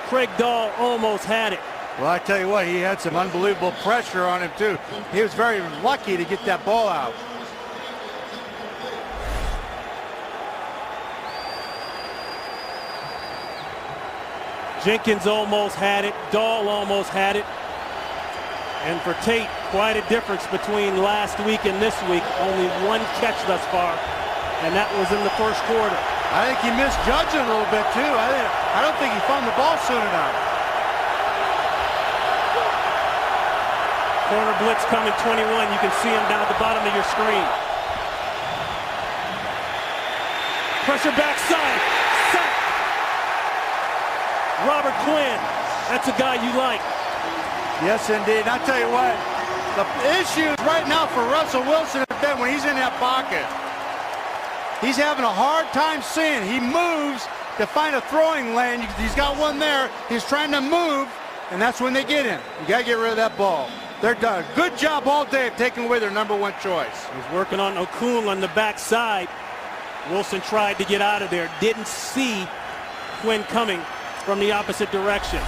Craig Dahl almost had it. Well, I tell you what, he had some unbelievable pressure on him, too. He was very lucky to get that ball out. Jenkins almost had it. Dahl almost had it. And for Tate, quite a difference between last week and this week. Only 1 catch thus far, and that was in the first quarter. I think he misjudged it a little bit, too. I don't think he found the ball soon enough. Corner blitz coming 21. You can see him down at the bottom of your screen. Pressure backside. Sack. Robert Quinn. That's a guy you like. Yes, indeed. I'll tell you what, the issues right now for Russell Wilson have been when he's in that pocket. He's having a hard time seeing. He moves to find a throwing lane. He's got one there. He's trying to move, and that's when they get him. You got to get rid of that ball. They're done. Good job all day of taking away their number 1 choice. He's working on Okung on the backside. Wilson tried to get out of there. Didn't see Quinn coming from the opposite direction.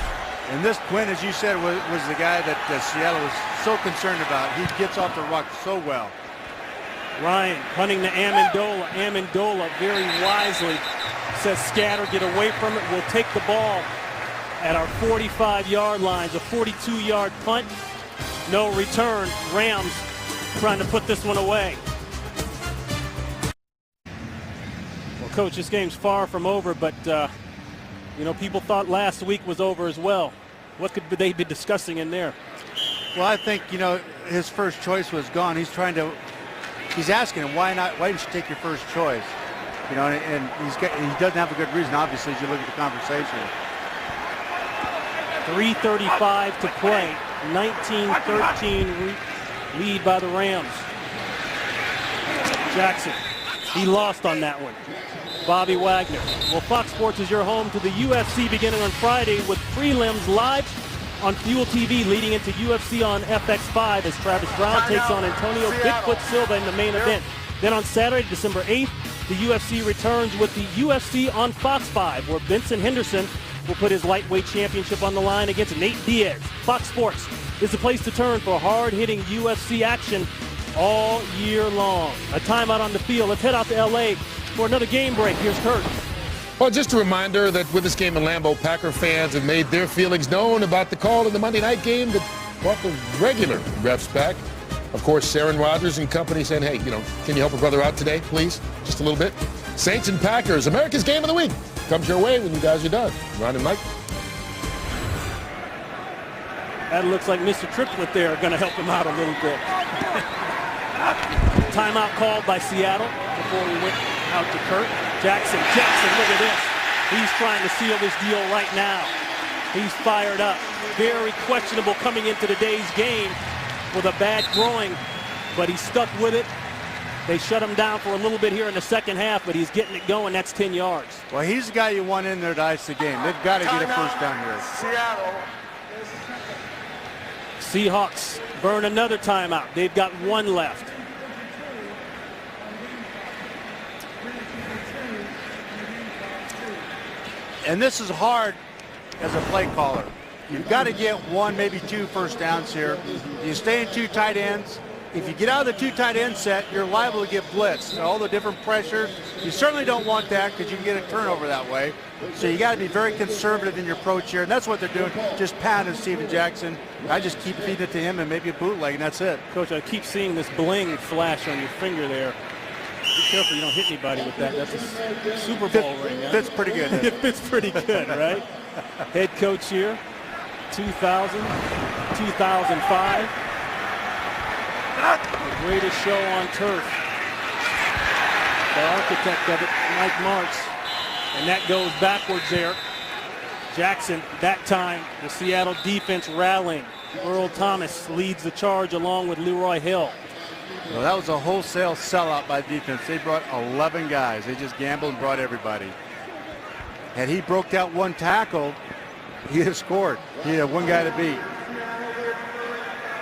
And this Quinn, as you said, was the guy that Seattle was so concerned about. He gets off the ruck so well. Ryan punting to Amendola. Amendola very wisely says scatter, get away from it. We'll take the ball at our 45-yard lines. A 42-yard punt. No return. Rams trying to put this one away. Well, Coach, this game's far from over, but you know, people thought last week was over as well. What could they be discussing in there? Well, I think, you know, his first choice was gone. He's asking him, why not? Why didn't you take your first choice? You know, and he doesn't have a good reason, obviously, as you look at the conversation. 3:35 to play. 19-13 lead by the Rams. Jackson, he lost on that one. Bobby Wagner. Well, Fox Sports is your home to the UFC beginning on Friday with prelims live on Fuel TV leading into UFC on FX5 as Travis Brown takes on Antonio Bigfoot Silva in the main event. Then on Saturday, December 8th, the UFC returns with the UFC on Fox 5, where Benson Henderson will put his lightweight championship on the line against Nate Diaz. Fox Sports is the place to turn for hard-hitting UFC action all year long. A timeout on the field. Let's head out to L.A. for another game break. Here's Kurt. Well, just a reminder that with this game in Lambeau, Packer fans have made their feelings known about the call in the Monday night game that brought the regular refs back. Of course, Aaron Rodgers and company saying, hey, can you help a brother out today, please? Just a little bit. Saints and Packers, America's game of the week, comes your way when you guys are done. Ron and Mike. That looks like Mr. Triplet there are going to help him out a little bit. Timeout called by Seattle before we went out to Kurt. Jackson, look at this. He's trying to seal this deal right now. He's fired up. Very questionable coming into today's game with a bad groin, but he stuck with it. They shut him down for a little bit here in the second half, but he's getting it going. That's 10 yards. Well, he's the guy you want in there to ice the game. They've got to get a first down here. Seattle. Seahawks burn another timeout. They've got one left. And this is hard as a play caller. You've got to get one, maybe two first downs here. You stay in two tight ends. If you get out of the two tight end set, you're liable to get blitzed. All the different pressures. You certainly don't want that because you can get a turnover that way. So you got to be very conservative in your approach here. And that's what they're doing. Just pounding Steven Jackson. I just keep feeding it to him and maybe a bootleg, and that's it. Coach, I keep seeing this bling flash on your finger there. Be careful you don't hit anybody with that. That's a Super Bowl ring. Huh? Fits pretty good. It fits pretty good, right? Head coach here, 2000, 2005. The greatest show on turf. The architect of it, Mike Martz. And that goes backwards there. Jackson, that time, the Seattle defense rallying. Earl Thomas leads the charge along with Leroy Hill. Well, that was a wholesale sellout by defense. They brought 11 guys. They just gambled and brought everybody. Had he broke that one tackle, he'd have scored. He had one guy to beat.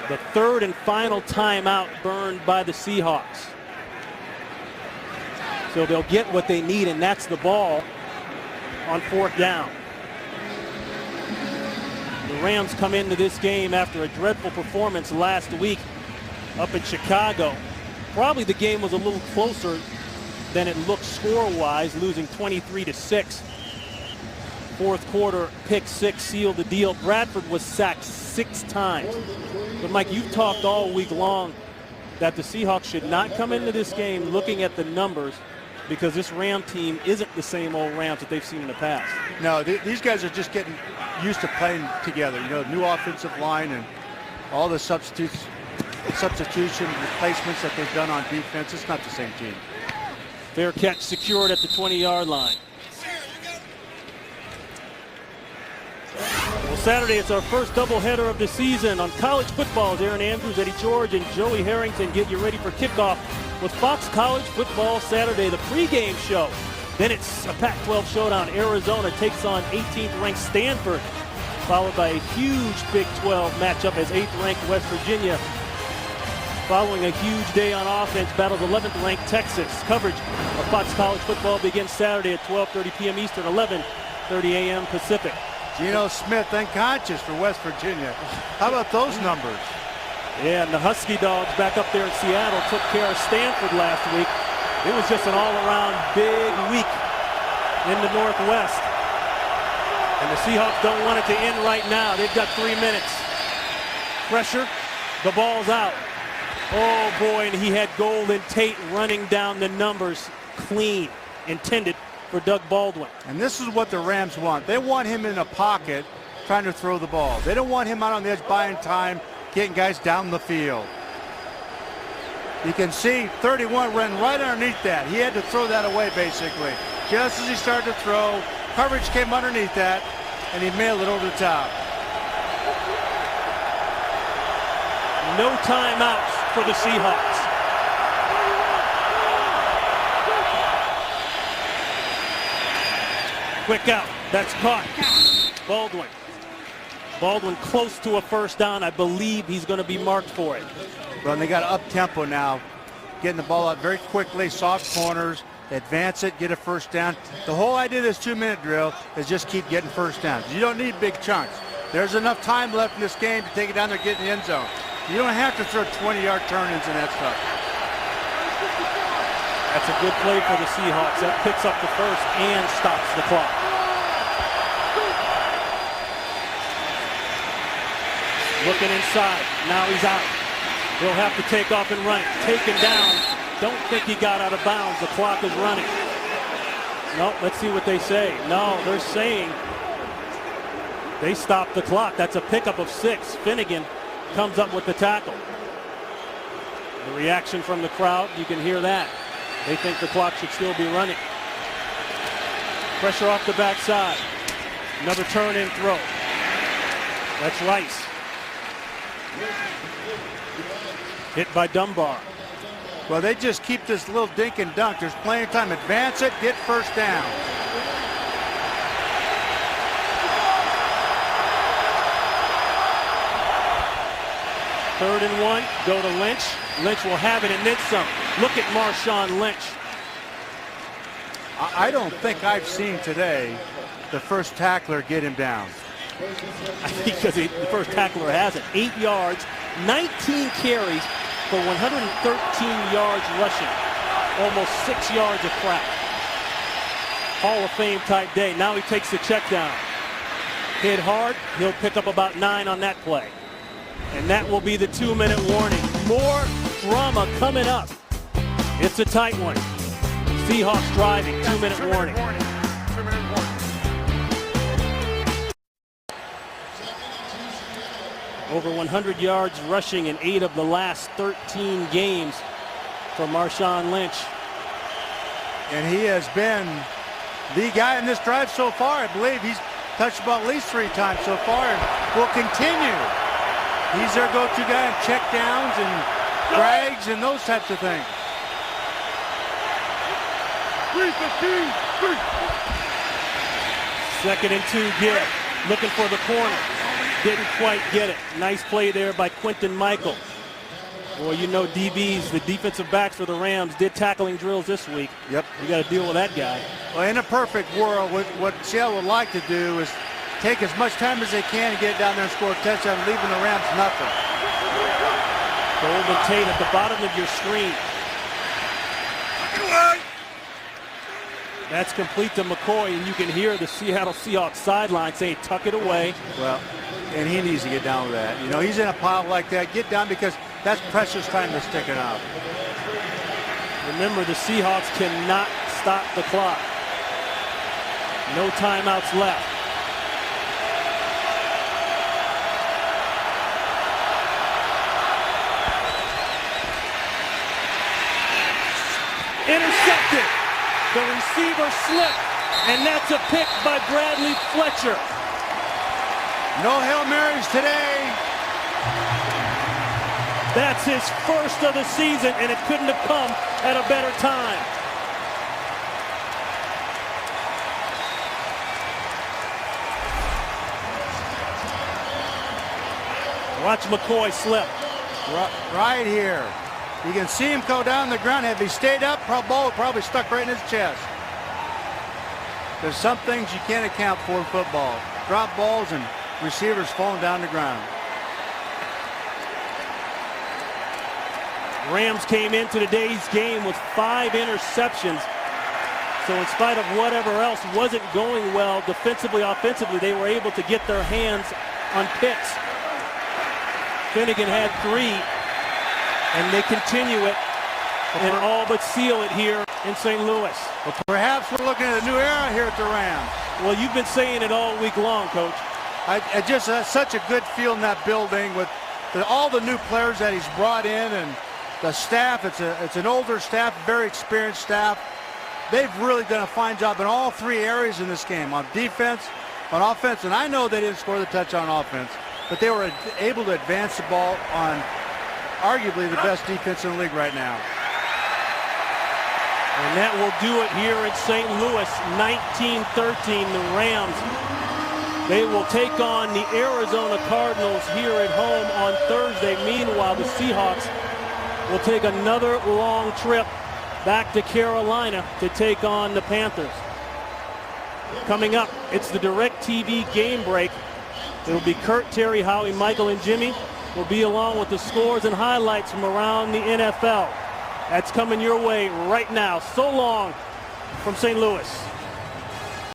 The third and final timeout burned by the Seahawks. So they'll get what they need, and that's the ball on fourth down. The Rams come into this game after a dreadful performance last week up in Chicago. Probably the game was a little closer than it looked score-wise, losing 23-6. Fourth quarter, pick six sealed the deal. Bradford was sacked 6 times. But Mike, you've talked all week long that the Seahawks should not come into this game looking at the numbers because this Ram team isn't the same old Rams that they've seen in the past. No, these guys are just getting used to playing together. New offensive line and all the substitution replacements that they've done on defense. It's not the same team. Fair catch secured at the 20-yard line. Well, Saturday, it's our first doubleheader of the season on college football. Aaron Andrews, Eddie George, and Joey Harrington get you ready for kickoff with Fox College Football Saturday, the pregame show. Then it's a Pac-12 showdown. Arizona takes on 18th-ranked Stanford, followed by a huge Big 12 matchup as 8th-ranked West Virginia, following a huge day on offense, battles 11th-ranked Texas. Coverage of Fox College Football begins Saturday at 12:30 p.m. Eastern, 11:30 a.m. Pacific. Geno Smith unconscious for West Virginia. How about those numbers? Yeah, and the Husky Dogs back up there in Seattle took care of Stanford last week. It was just an all-around big week in the Northwest. And the Seahawks don't want it to end right now. They've got 3 minutes. Pressure, the ball's out. Oh boy, and he had Golden Tate running down the numbers clean, intended for Doug Baldwin. And this is what the Rams want. They want him in a pocket trying to throw the ball. They don't want him out on the edge buying time, getting guys down the field. You can see 31 ran right underneath that. He had to throw that away basically. Just as he started to throw, coverage came underneath that, and he mailed it over the top. No timeouts for the Seahawks. Quick out. That's caught. Baldwin close to a first down. I believe he's going to be marked for it. Well, and they got up tempo now, getting the ball out very quickly, soft corners. advance it, get a first down. The whole idea of this 2-minute drill is just keep getting first downs. You don't need big chunks. There's enough time left in this game to take it down there and get in the end zone. You don't have to throw 20-yard turn-ins and that stuff. That's a good play for the Seahawks. That picks up the first and stops the clock. Looking inside. Now he's out. He'll have to take off and run it. Taken down. Don't think he got out of bounds. The clock is running. No, let's see what they say. No, they're saying they stopped the clock. That's a pickup of 6. Finnegan comes up with the tackle. The reaction from the crowd, you can hear that. They think the clock should still be running. Pressure off the backside. Another turn and throw. That's Rice. Hit by Dunbar. Well, they just keep this little dink and dunk. There's plenty of time. Advance it, get first down. Third and 1, go to Lynch. Lynch will have it and then some. Look at Marshawn Lynch. I don't think I've seen today the first tackler get him down. I think because the first tackler has it. 8 yards, 19 carries for 113 yards rushing. Almost 6 yards of crack. Hall of Fame type day. Now he takes the check down. Hit hard, he'll pick up about 9 on that play. And that will be the 2-minute warning. More drama coming up. It's a tight one. Seahawks driving, 2-minute warning. 2-minute warning. Over 100 yards rushing in 8 of the last 13 games for Marshawn Lynch. And he has been the guy in this drive so far. I believe he's touched the ball at least 3 times so far and will continue. He's their go-to guy in check downs and drags and those types of things. 3-15. 2nd and 2 give. Looking for the corner. Didn't quite get it. Nice play there by Quentin Michael. Boy, you know DBs, the defensive backs for the Rams, did tackling drills this week. Yep. You got to deal with that guy. Well, in a perfect world, what Seattle would like to do is take as much time as they can and get down there and score a touchdown, leaving the Rams nothing. Golden Tate at the bottom of your screen. That's complete to McCoy, and you can hear the Seattle Seahawks sideline saying, tuck it away. Well, and he needs to get down with that. You know, he's in a pile like that. Get down because that's precious time that's sticking out. Remember, the Seahawks cannot stop the clock. No timeouts left. Intercepted. The receiver slipped, and that's a pick by Bradley Fletcher. No Hail Marys today. That's his first of the season, and it couldn't have come at a better time. Watch McCoy slip. Right here. You can see him go down the ground. If he stayed up, ball would probably stuck right in his chest. There's some things you can't account for in football. Drop balls and receivers falling down the ground. Rams came into today's game with 5 interceptions. So in spite of whatever else wasn't going well defensively, offensively, they were able to get their hands on picks. Finnegan had 3, and they continue it and all but seal it here in St. Louis. Well, perhaps we're looking at a new era here at the Rams. Well, you've been saying it all week long, Coach. I just such a good feel in that building with all the new players that he's brought in and the staff. It's an older staff, very experienced staff. They've really done a fine job in all 3 areas in this game, on defense, on offense. And I know they didn't score the touchdown on offense, but they were able to advance the ball on arguably the best defense in the league right now. And that will do it here in St. Louis, 19-13. The Rams, they will take on the Arizona Cardinals here at home on Thursday. Meanwhile, the Seahawks will take another long trip back to Carolina to take on the Panthers. Coming up, it's the DirecTV game break. It'll be Kurt, Terry, Howie, Michael, and Jimmy. Will be along with the scores and highlights from around the NFL. That's coming your way right now. So long from St. Louis.